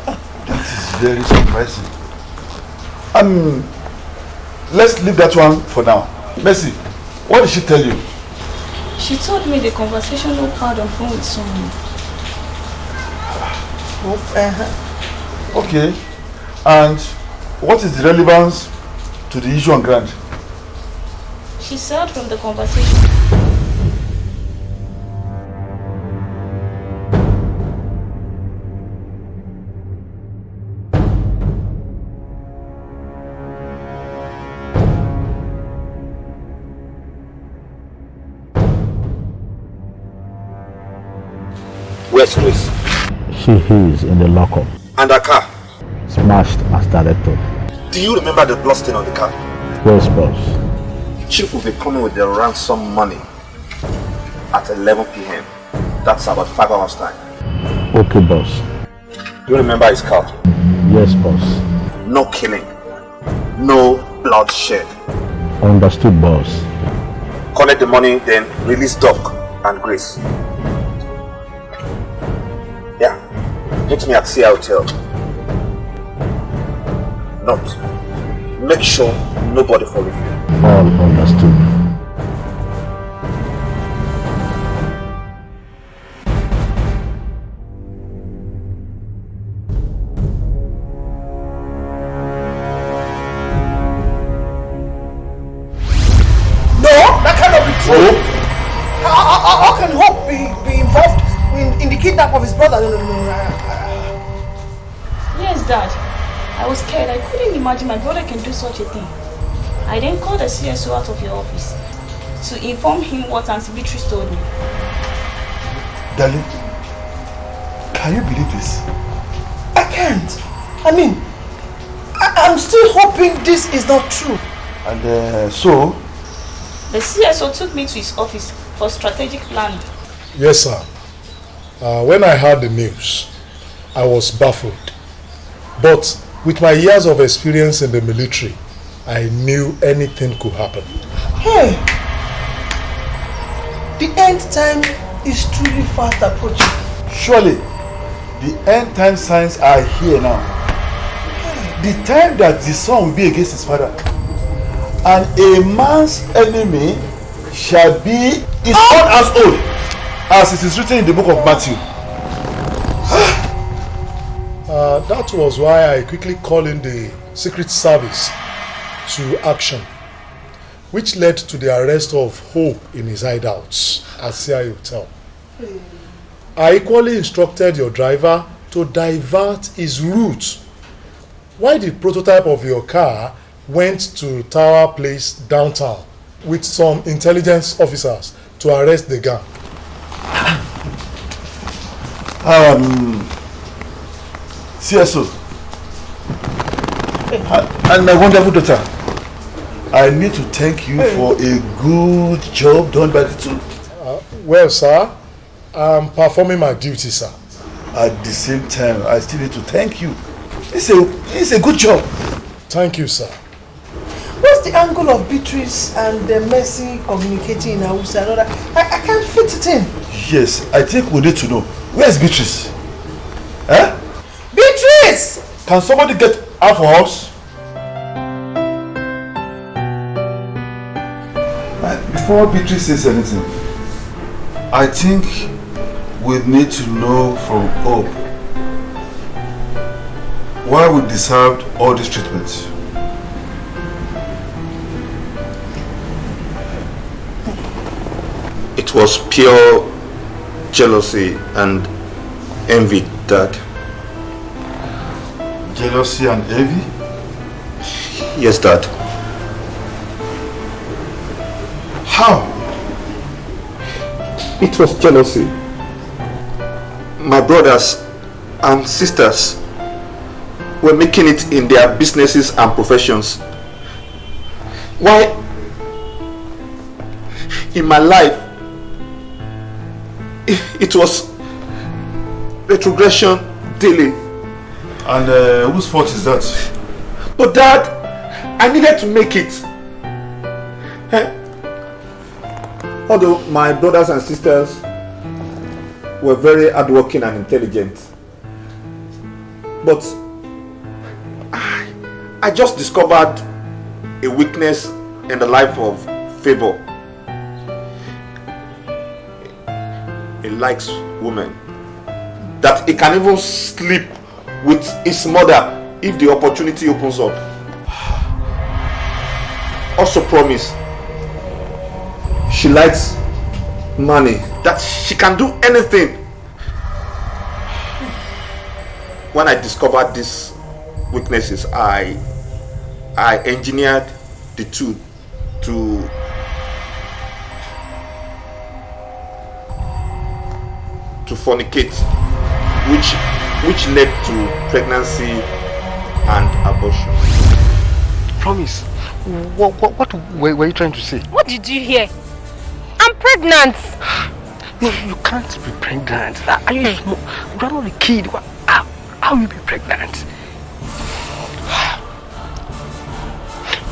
That is very surprising. Let's leave that one for now. Mercy, what did she tell you? She told me the conversation occurred on phone with someone. Okay. And what is the relevance to the issue on ground? She said from the conversation. Where's Grace? She is in the lockup. And her car? Smashed as directed. Do you remember the blood stain on the car? Yes, boss. Chief will be coming with the ransom money at 11 p.m. That's about 5 hours time. Okay, boss. Do you remember his car? Yes, boss. No killing. No bloodshed. Understood, boss. Collect the money, then release Doc and Grace. Yeah. Meet me at Seyi Hotel. Note. Make sure nobody follows you. All understood. That cannot be true. How can Hope be involved in the kidnap of his brother? No. Yes, Dad. I was scared. I couldn't imagine my brother can do such a thing. I then called the CSO out of your office to inform him what Auntie Beatrice told me. Darling, can you believe this? I can't. I mean, I'm still hoping this is not true. And so? The CSO took me to his office for strategic planning. Yes, sir. When I heard the news, I was baffled. But with my years of experience in the military, I knew anything could happen. Hey! The end time is truly fast approaching. Surely, the end time signs are here now. The time that the son will be against his father. And a man's enemy shall be his own household, as it is written in the book of Matthew. That was why I quickly called in the Secret Service to action, which led to the arrest of Hope in his hideouts at Seyi Hotel. I equally instructed your driver to divert his route. Why the prototype of your car went to Tower Place downtown with some intelligence officers to arrest the gang. CSO and my wonderful daughter, I need to thank you for a good job done by the two. Well, sir, I'm performing my duty, sir. At the same time, I still need to thank you. It's a good job. Thank you, sir. What's the angle of Beatrice and Mercy communicating in Hausa? I can't fit it in. Yes, I think we need to know. Where's Beatrice? Eh? Beatrice! Can somebody get her for us? Before Beatrice says anything, I think we need to know from Hope why we deserved all this treatment. It was pure jealousy and envy, Dad. Jealousy and envy? Yes, Dad. How? It was jealousy. My brothers and sisters were making it in their businesses and professions. Why? In my life, it was retrogression daily. And whose fault is that? But Dad, I needed to make it. Although my brothers and sisters were very hardworking and intelligent, but I just discovered a weakness in the life of Favor. He likes women. That he can even sleep with his mother if the opportunity opens up. Also promise, she likes money, that she can do anything. When I discovered these weaknesses, I engineered the two to fornicate, which led to pregnancy and abortion. Promise, what were you trying to say? What did you hear? I'm pregnant. No, you can't be pregnant. Are you small? You're not a kid. How will you be pregnant?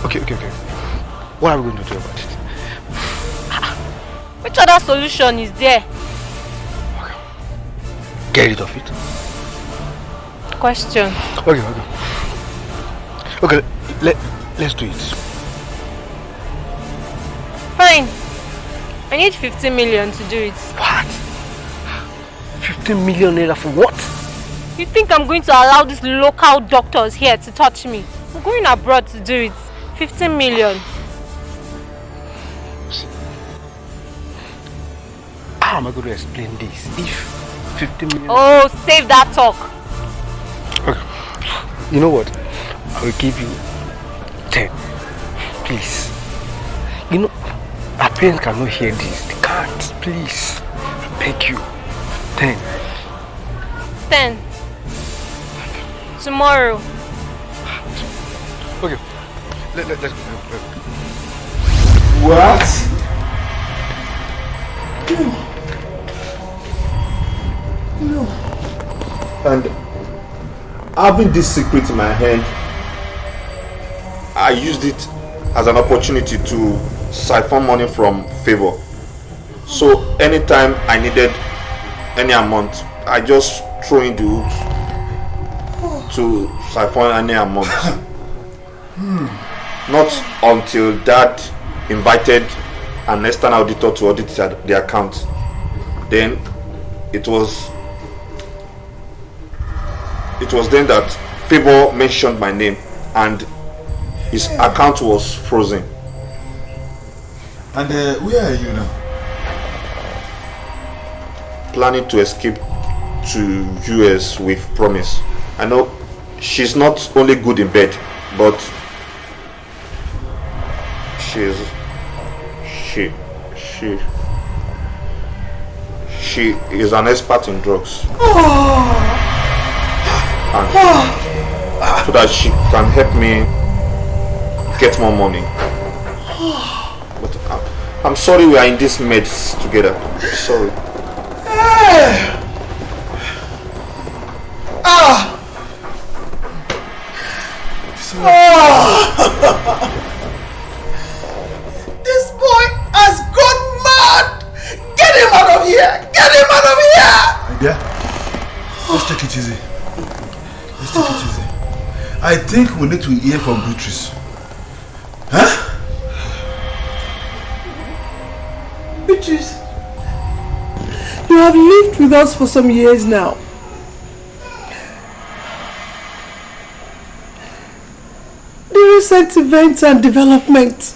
Okay. What are we going to do about it? Which other solution is there? Get rid of it. Question. Okay, let's do it. Fine. I need 15 million to do it. What? 15 million naira for what? You think I'm going to allow these local doctors here to touch me? I'm going abroad to do it. 15 million. How am I going to explain this if 15 million... Oh, save that talk. Okay. You know what? I will give you 10. Please. You know, our parents cannot hear this. They can't. Please. I beg you. 10. 10. Tomorrow. Okay. Let's go. What? No. And having this secret in my hand, I used it as an opportunity to siphon money from Favor. So anytime I needed any amount, I just throw in the hooks to siphon any amount. Not until Dad invited an external auditor to audit the account. Then it was then that Favor mentioned my name and his account was frozen. And where are you now? Planning to escape to US with Promise. I know she's not only good in bed, but she is an expert in drugs. And so that she can help me get more money. But I'm sorry we are in this mess together. I'm sorry. This boy has gone mad! Get him out of here! Get him out of here! Yeah. Let's take it easy. I think we need to hear from Beatrice. Huh? Beatrice, you have lived with us for some years now. The recent events and development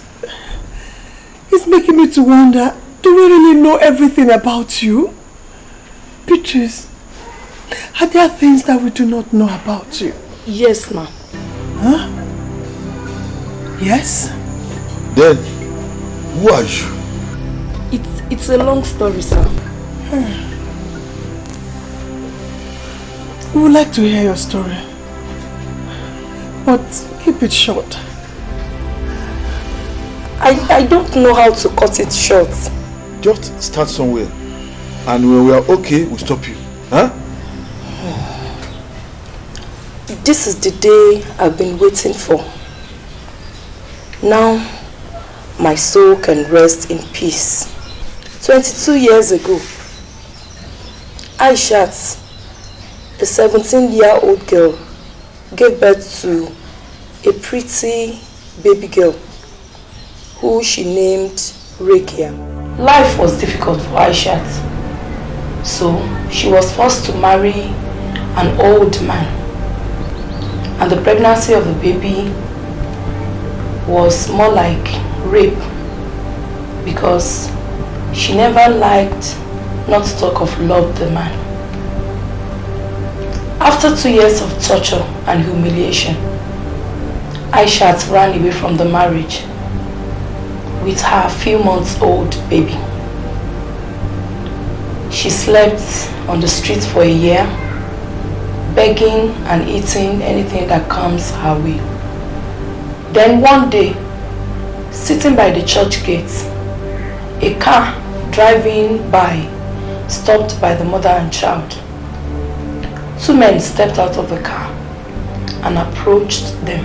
is making me to wonder, do we really know everything about you? Beatrice, are there things that we do not know about you? Yes, ma'am. Huh? Yes? Then, who are you? It's a long story, sir. We would like to hear your story, but keep it short. I don't know how to cut it short. Just start somewhere, and when we are okay, we'll stop you. Huh? This is the day I've been waiting for. Now, my soul can rest in peace. 22 years ago, Aishat, a 17-year-old girl, gave birth to a pretty baby girl who she named Rekia. Life was difficult for Aishat, so she was forced to marry an old man, and the pregnancy of the baby was more like rape because she never liked, not to talk of loved, the man. After 2 years of torture and humiliation, Aishat ran away from the marriage with her few months old baby. She slept on the street for a year, begging and eating anything that comes her way. Then one day, sitting by the church gate, a car driving by stopped by the mother and child. Two men stepped out of the car and approached them.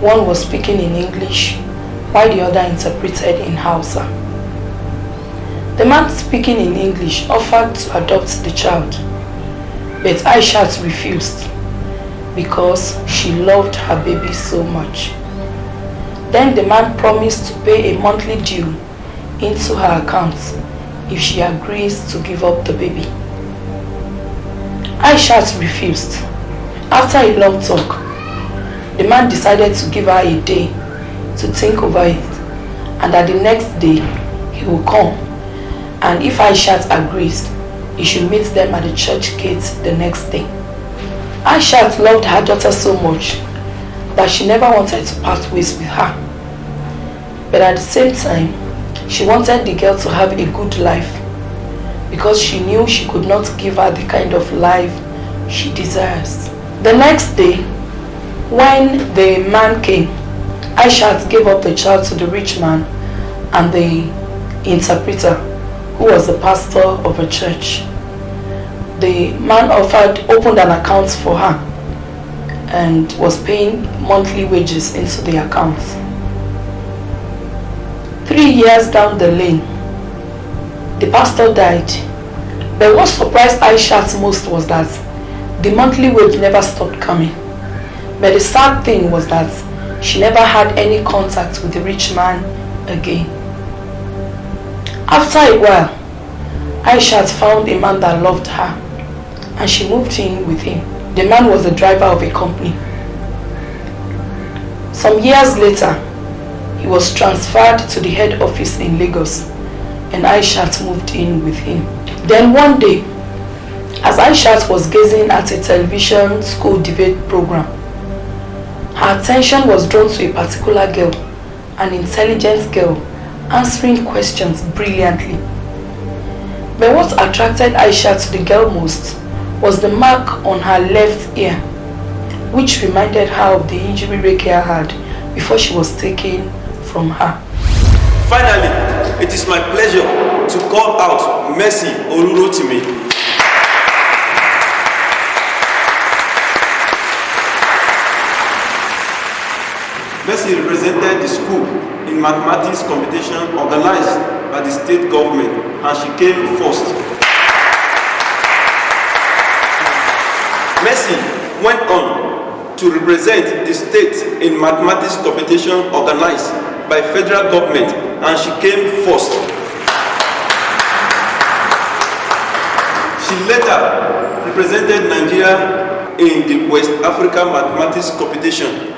One was speaking in English, while the other interpreted in Hausa. The man speaking in English offered to adopt the child, but Aishat refused because she loved her baby so much. Then the man promised to pay a monthly due into her account if she agrees to give up the baby. Aishat refused. After a long talk, the man decided to give her a day to think over it, and that the next day he will come, and if Aishat agrees, he should meet them at the church gate the next day. Aishat loved her daughter so much that she never wanted to part ways with her, but at the same time she wanted the girl to have a good life because she knew she could not give her the kind of life she desires. The next day, when the man came, Aishat gave up the child to the rich man and the interpreter, who was the pastor of a church. The man opened an account for her and was paying monthly wages into the account. 3 years down the lane, the pastor died. But what surprised Aishat most was that the monthly wage never stopped coming. But the sad thing was that she never had any contact with the rich man again. After a while, Aishat found a man that loved her and she moved in with him. The man was the driver of a company. Some years later, he was transferred to the head office in Lagos and Aishat moved in with him. Then one day, as Aishat was gazing at a television school debate program, her attention was drawn to a particular girl, an intelligent girl, answering questions brilliantly. But what attracted Aishat to the girl most was the mark on her left ear, which reminded her of the injury Rekia had before she was taken from her. Finally, it is my pleasure to call out Mercy Olutola. Mercy represented the school in mathematics competition organized by the state government and she came first. Mercy went on to represent the state in mathematics competition organized by federal government and she came first. She later represented Nigeria in the West Africa mathematics competition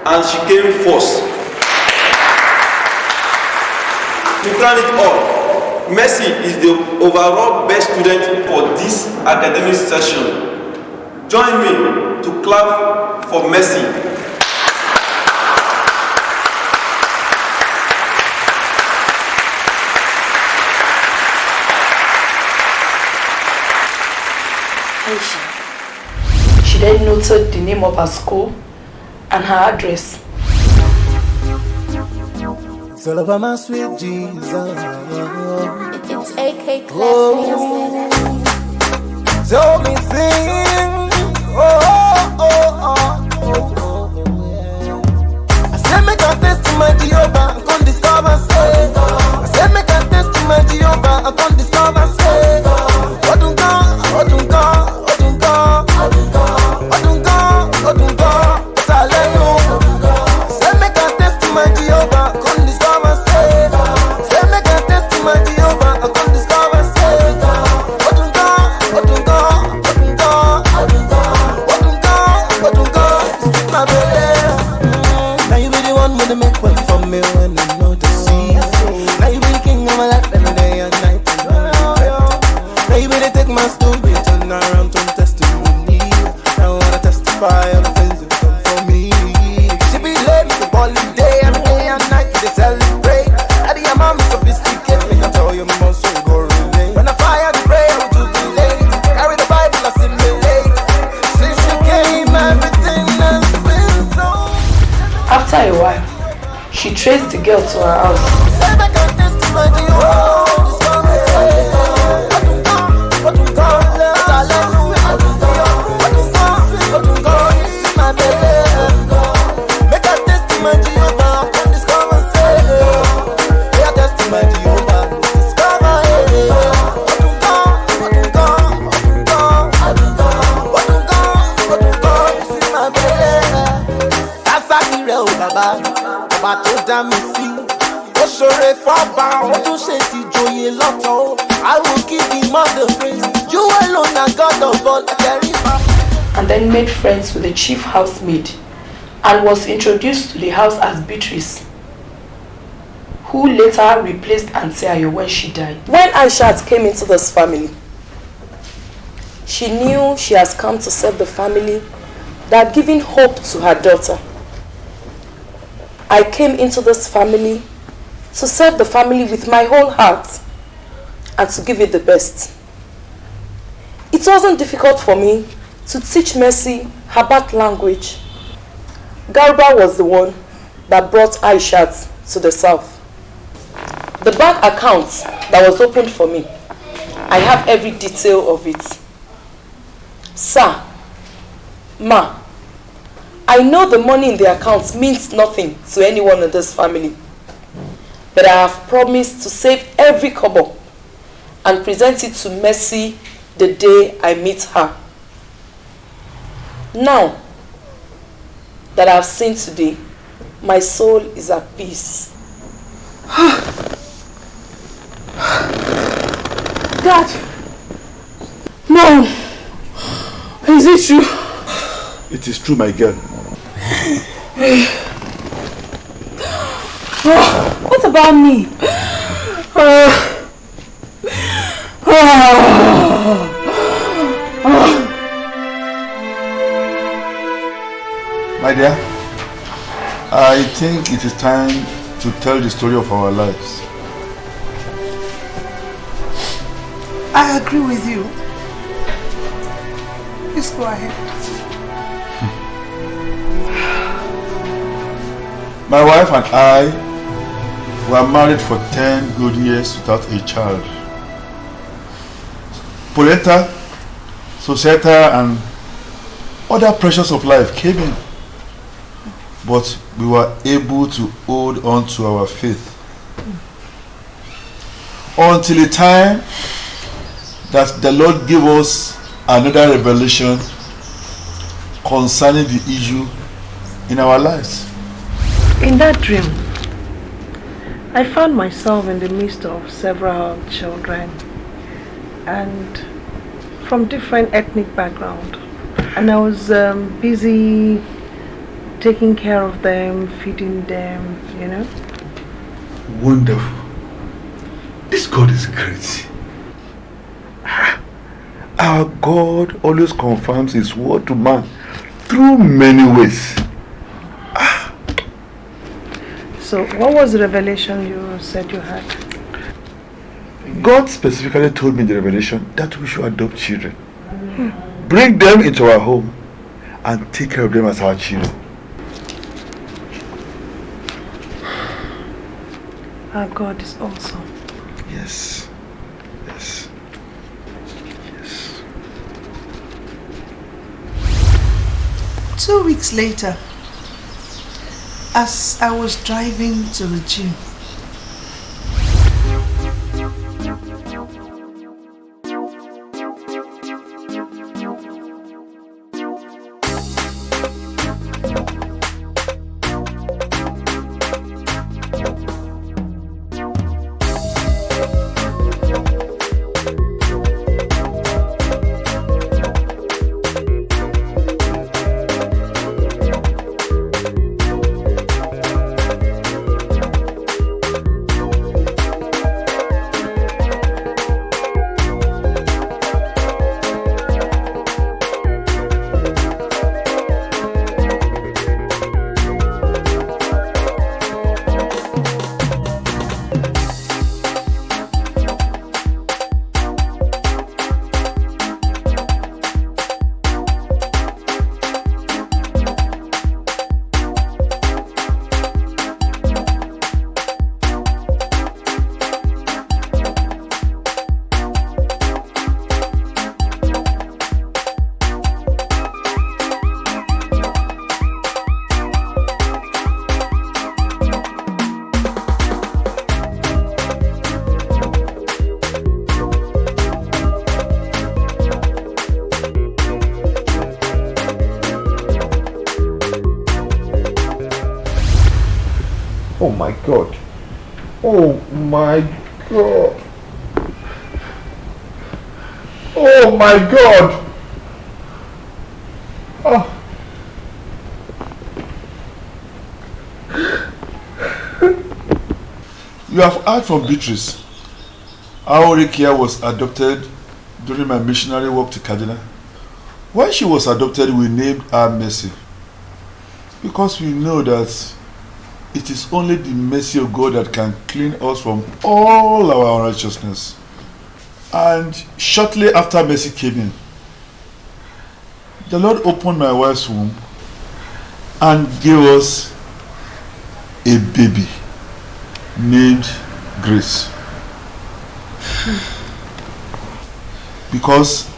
and she came first. To crown it all, Mercy is the overall best student for this academic session. Join me to clap for Mercy. Aisha. She then noted the name of her school and her address. It's all about my sweet Jesus. It's AK Class. Tell me things. I said make a test to my Jehovah, I can't discover say. I said make a test to my Jehovah, I can't discover say. Say make a test to my Jehovah, I can't discover say. Say make a test to my Jehovah, I can't discover say. My baby, now you be the one with the make way for me when I know the sea. Now you be the king of my life every day and night. Now you be the take my story, turn around to testimony. I wanna testify of the things you've done for me. She be late to holiday and day and night they celebrate. I the mom is sophisticated, I can tell you more so go relate. When I fire the prayer, I'm too late. Carry the Bible, I simulate. Since you came, everything has been so. After a while, she traced the girl to her house. I will give him all the praise. You alone are God of all. And then made friends with the chief housemaid and was introduced to the house as Beatrice, who later replaced Auntie Ayo when she died. When Aishat came into this family, she knew she has come to serve the family that had given hope to her daughter. I came into this family to serve the family with my whole heart and to give it the best. It wasn't difficult for me to teach Mercy her birth language. Garba was the one that brought Aishat to the south. The bank account that was opened for me, I have every detail of it. Sir, Ma, I know the money in the account means nothing to anyone in this family, but I have promised to save every kobo and present it to Mercy the day I meet her. Now that I have seen today, my soul is at peace. Dad! Mom! Is it true? It is true, my girl. What about me? My dear, I think it is time to tell the story of our lives. I agree with you. Please go ahead. My wife and I were married for 10 good years without a child. Parental, societal, and other pressures of life came in, but we were able to hold on to our faith until the time that the Lord gave us another revelation concerning the issue in our lives. In that dream, I found myself in the midst of several children and from different ethnic backgrounds, and I was busy taking care of them, feeding them, you know. Wonderful. This God is great. Our God always confirms His word to man through many ways. So what was the revelation you said you had? God specifically told me the revelation that we should adopt children. bring them into our home and take care of them as our children. Our God is awesome. Yes. Yes. Yes. 2 weeks later, as I was driving to the gym, Oh my God. Oh my God. Oh my God. Oh. You have heard from Beatrice how Rikia was adopted during my missionary work to Kaduna. When she was adopted, we named her Mercy, because we know that it is only the mercy of God that can clean us from all our unrighteousness. And shortly after Mercy came in, the Lord opened my wife's womb and gave us a baby named Grace. Because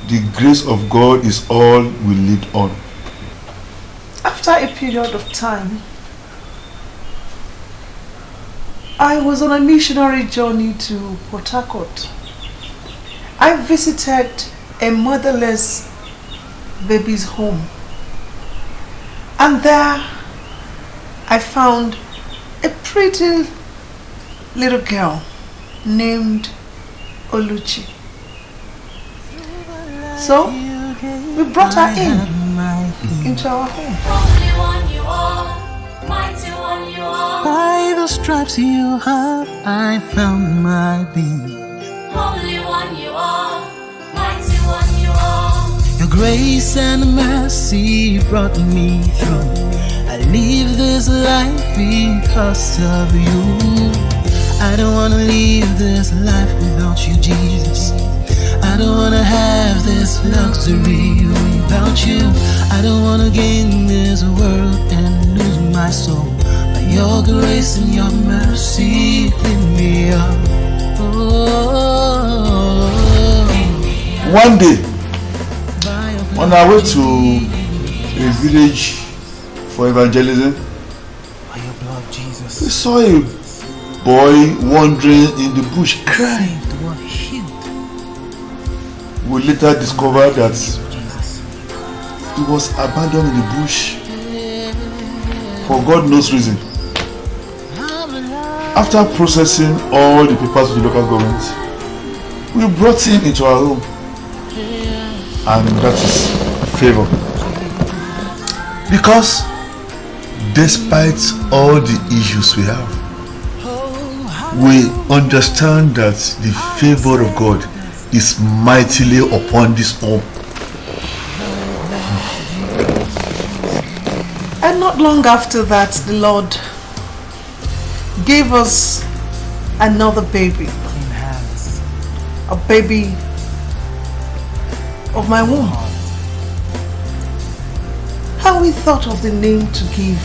the grace of God is all we live on. After a period of time, I was on a missionary journey to Port Harcourt. I visited a motherless baby's home, and there I found a pretty little girl named Oluchi. So we brought her into our home. By the stripes you have, I found my being. Holy one you are, mighty one you are. Your grace and mercy brought me through. I live this life because of you. I don't want to live this life without you, Jesus. I don't want to have this luxury without you. I don't want to gain this world and lose my soul. By your grace and your mercy, clean me up. Oh. One day, on our way to a village for evangelism, we saw a boy wandering in the bush crying. We later discovered that he was abandoned in the bush for God knows reason. After processing all the papers with the local government, we brought him into our home, and that is favor. Because despite all the issues we have, we understand that the favor of God is mightily upon this home. And not long after that, the Lord gave us another baby. A baby of my womb. How we thought of the name to give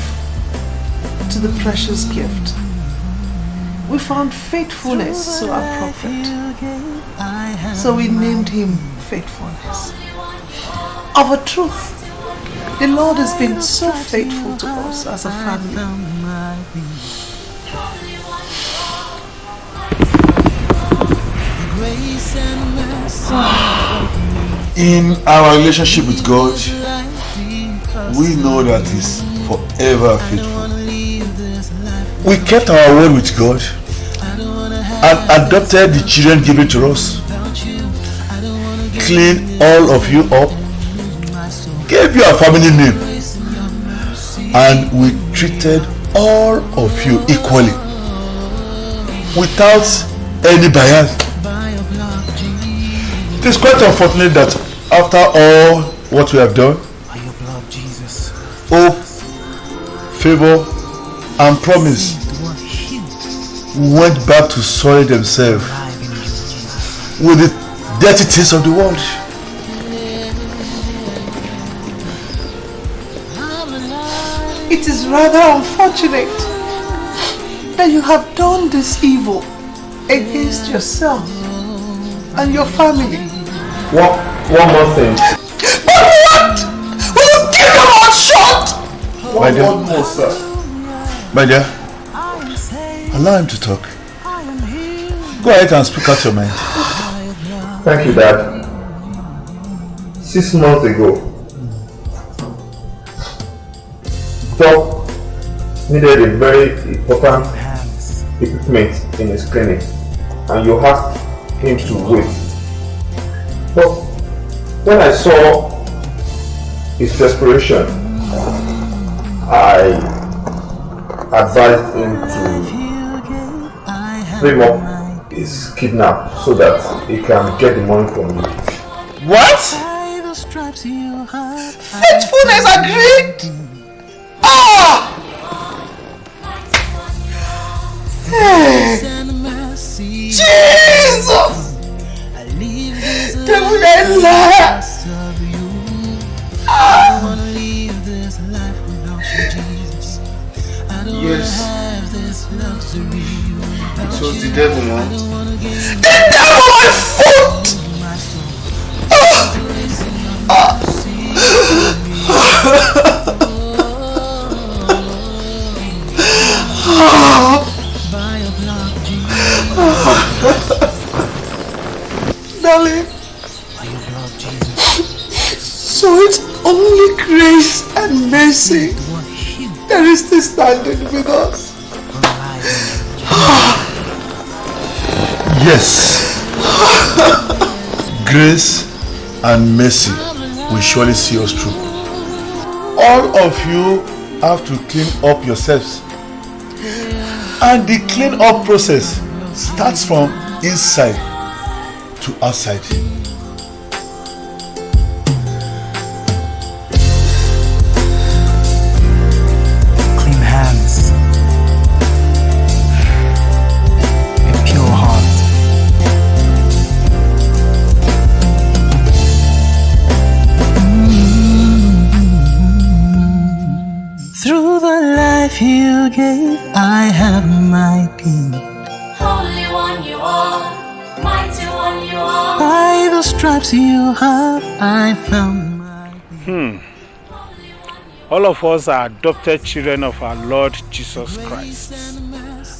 to the precious gift. We found faithfulness so appropriate. So we named him Faithfulness. Of a truth, the Lord has been so faithful to us as a family. In our relationship with God, we know that He's forever faithful. We kept our word with God and adopted the children given to us, cleaned all of you up, gave you a family name, and we treated all of you equally, without any bias. It is quite unfortunate that after all what we have done, hope, favor, and promise went back to soil themselves with the dirty things of the world. It is rather unfortunate that you have done this evil against yourself and your family. One more thing. But what? Will you keep your mouth shut? One more, sir. My dear, allow him to talk. Go ahead and speak out your mind. Thank you, Dad. 6 months ago, Doc needed a very important equipment in his clinic, and you asked him to wait. But when I saw his desperation, I advised him to frame up his kidnap so that he can get the money from you. What? Faithfulness agreed? Ah! Hey! Jesus! Devil and liar! Ah! Yes. It was the devil, man. The devil, my foot! Darling, so it's only grace and mercy that is still standing with us. Yes. Grace and mercy will surely see us through. All of you have to clean up yourselves. And the clean up process starts from inside to outside. Clean hands. A pure heart. Through the life you gave, I have my peace. Holy One you are, mighty One you are. By the stripes you have, I found my peace. All of us are adopted children of our Lord Jesus Christ,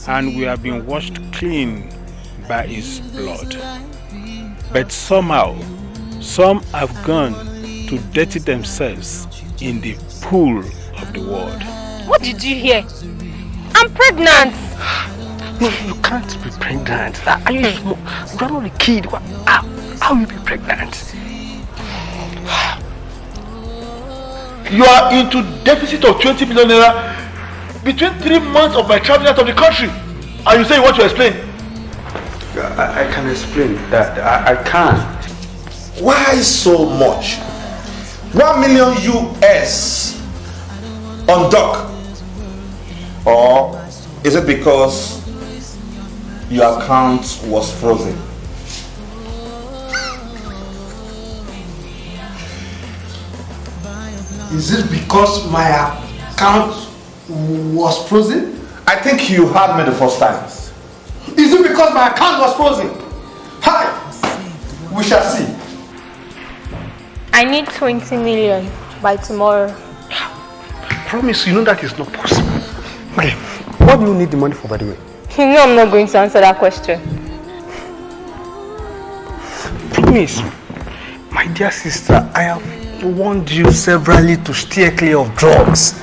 and we have been washed clean by His blood. But somehow, some have gone to dirty themselves in the pool of the world. What did you hear? I'm pregnant. No, you can't be pregnant. Are you small? You are not a kid. How will you be pregnant? You are into deficit of 20 million naira between 3 months of my traveling out of the country, and you say you want to explain? I can explain that. I can. Why so much? 1 million US on dock? Or is it because your account was frozen? Is it because my account was frozen? I think you heard me the first time. Is it because my account was frozen? Hi! We shall see. I need 20 million by tomorrow. Promise, you know that is not possible. Okay, what do you need the money for, by the way? You know I'm not going to answer that question. Promise, my dear sister, I have warned you severally to steer clear of drugs.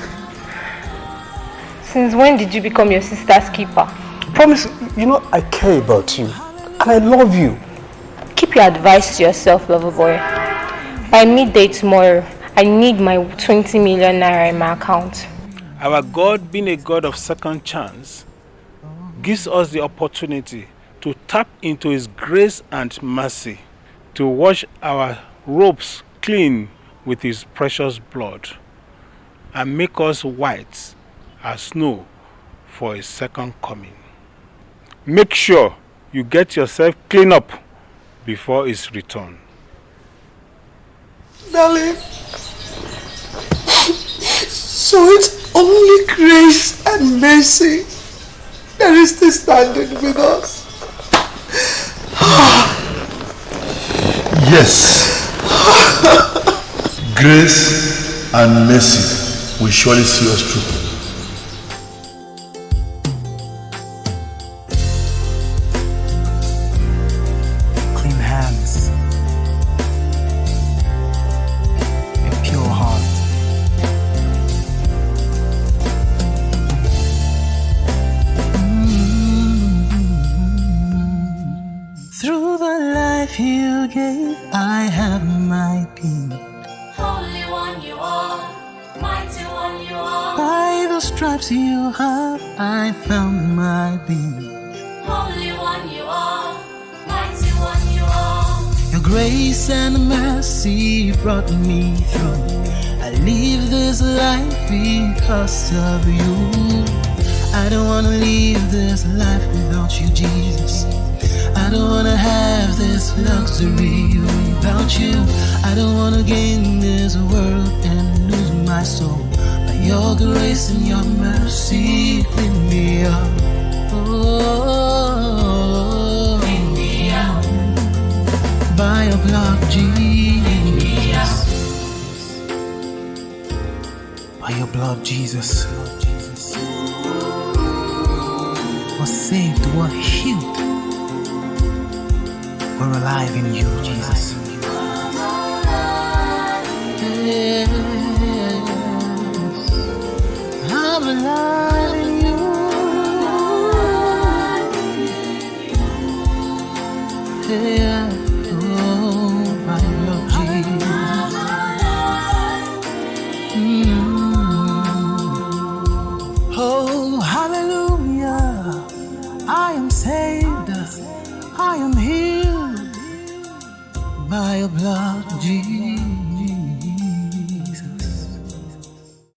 Since when did you become your sister's keeper? Promise, you know I care about you and I love you. Keep your advice to yourself, lover boy. By midday tomorrow, I need my 20 million naira in my account. Our God, being a God of second chance, gives us the opportunity to tap into His grace and mercy, to wash our robes clean with His precious blood, and make us white as snow for His second coming. Make sure you get yourself clean up before His return. Darling, so it's only grace and mercy that is still standing with us. Yes. Grace and mercy will surely see us through. Clean hands, a pure heart. Through the life you gave, I have my being. Holy One you are, mighty One you are. By the stripes you have, I found my being. Holy One you are, mighty One you are. Your grace and mercy brought me through. I live this life because of you. I don't wanna live this life without you, Jesus. I don't wanna have this luxury without you. I don't wanna gain this world and lose my soul. By your grace and your mercy, clean me up. Oh, clean me up. By your blood, Jesus. By your blood, Jesus. We're saved, we're healed. We're alive in you, Jesus. Yes, I'm alive in you. Yeah, oh, my Lord Jesus. Oh, hallelujah. I am saved. I am healed by your blood, Jesus.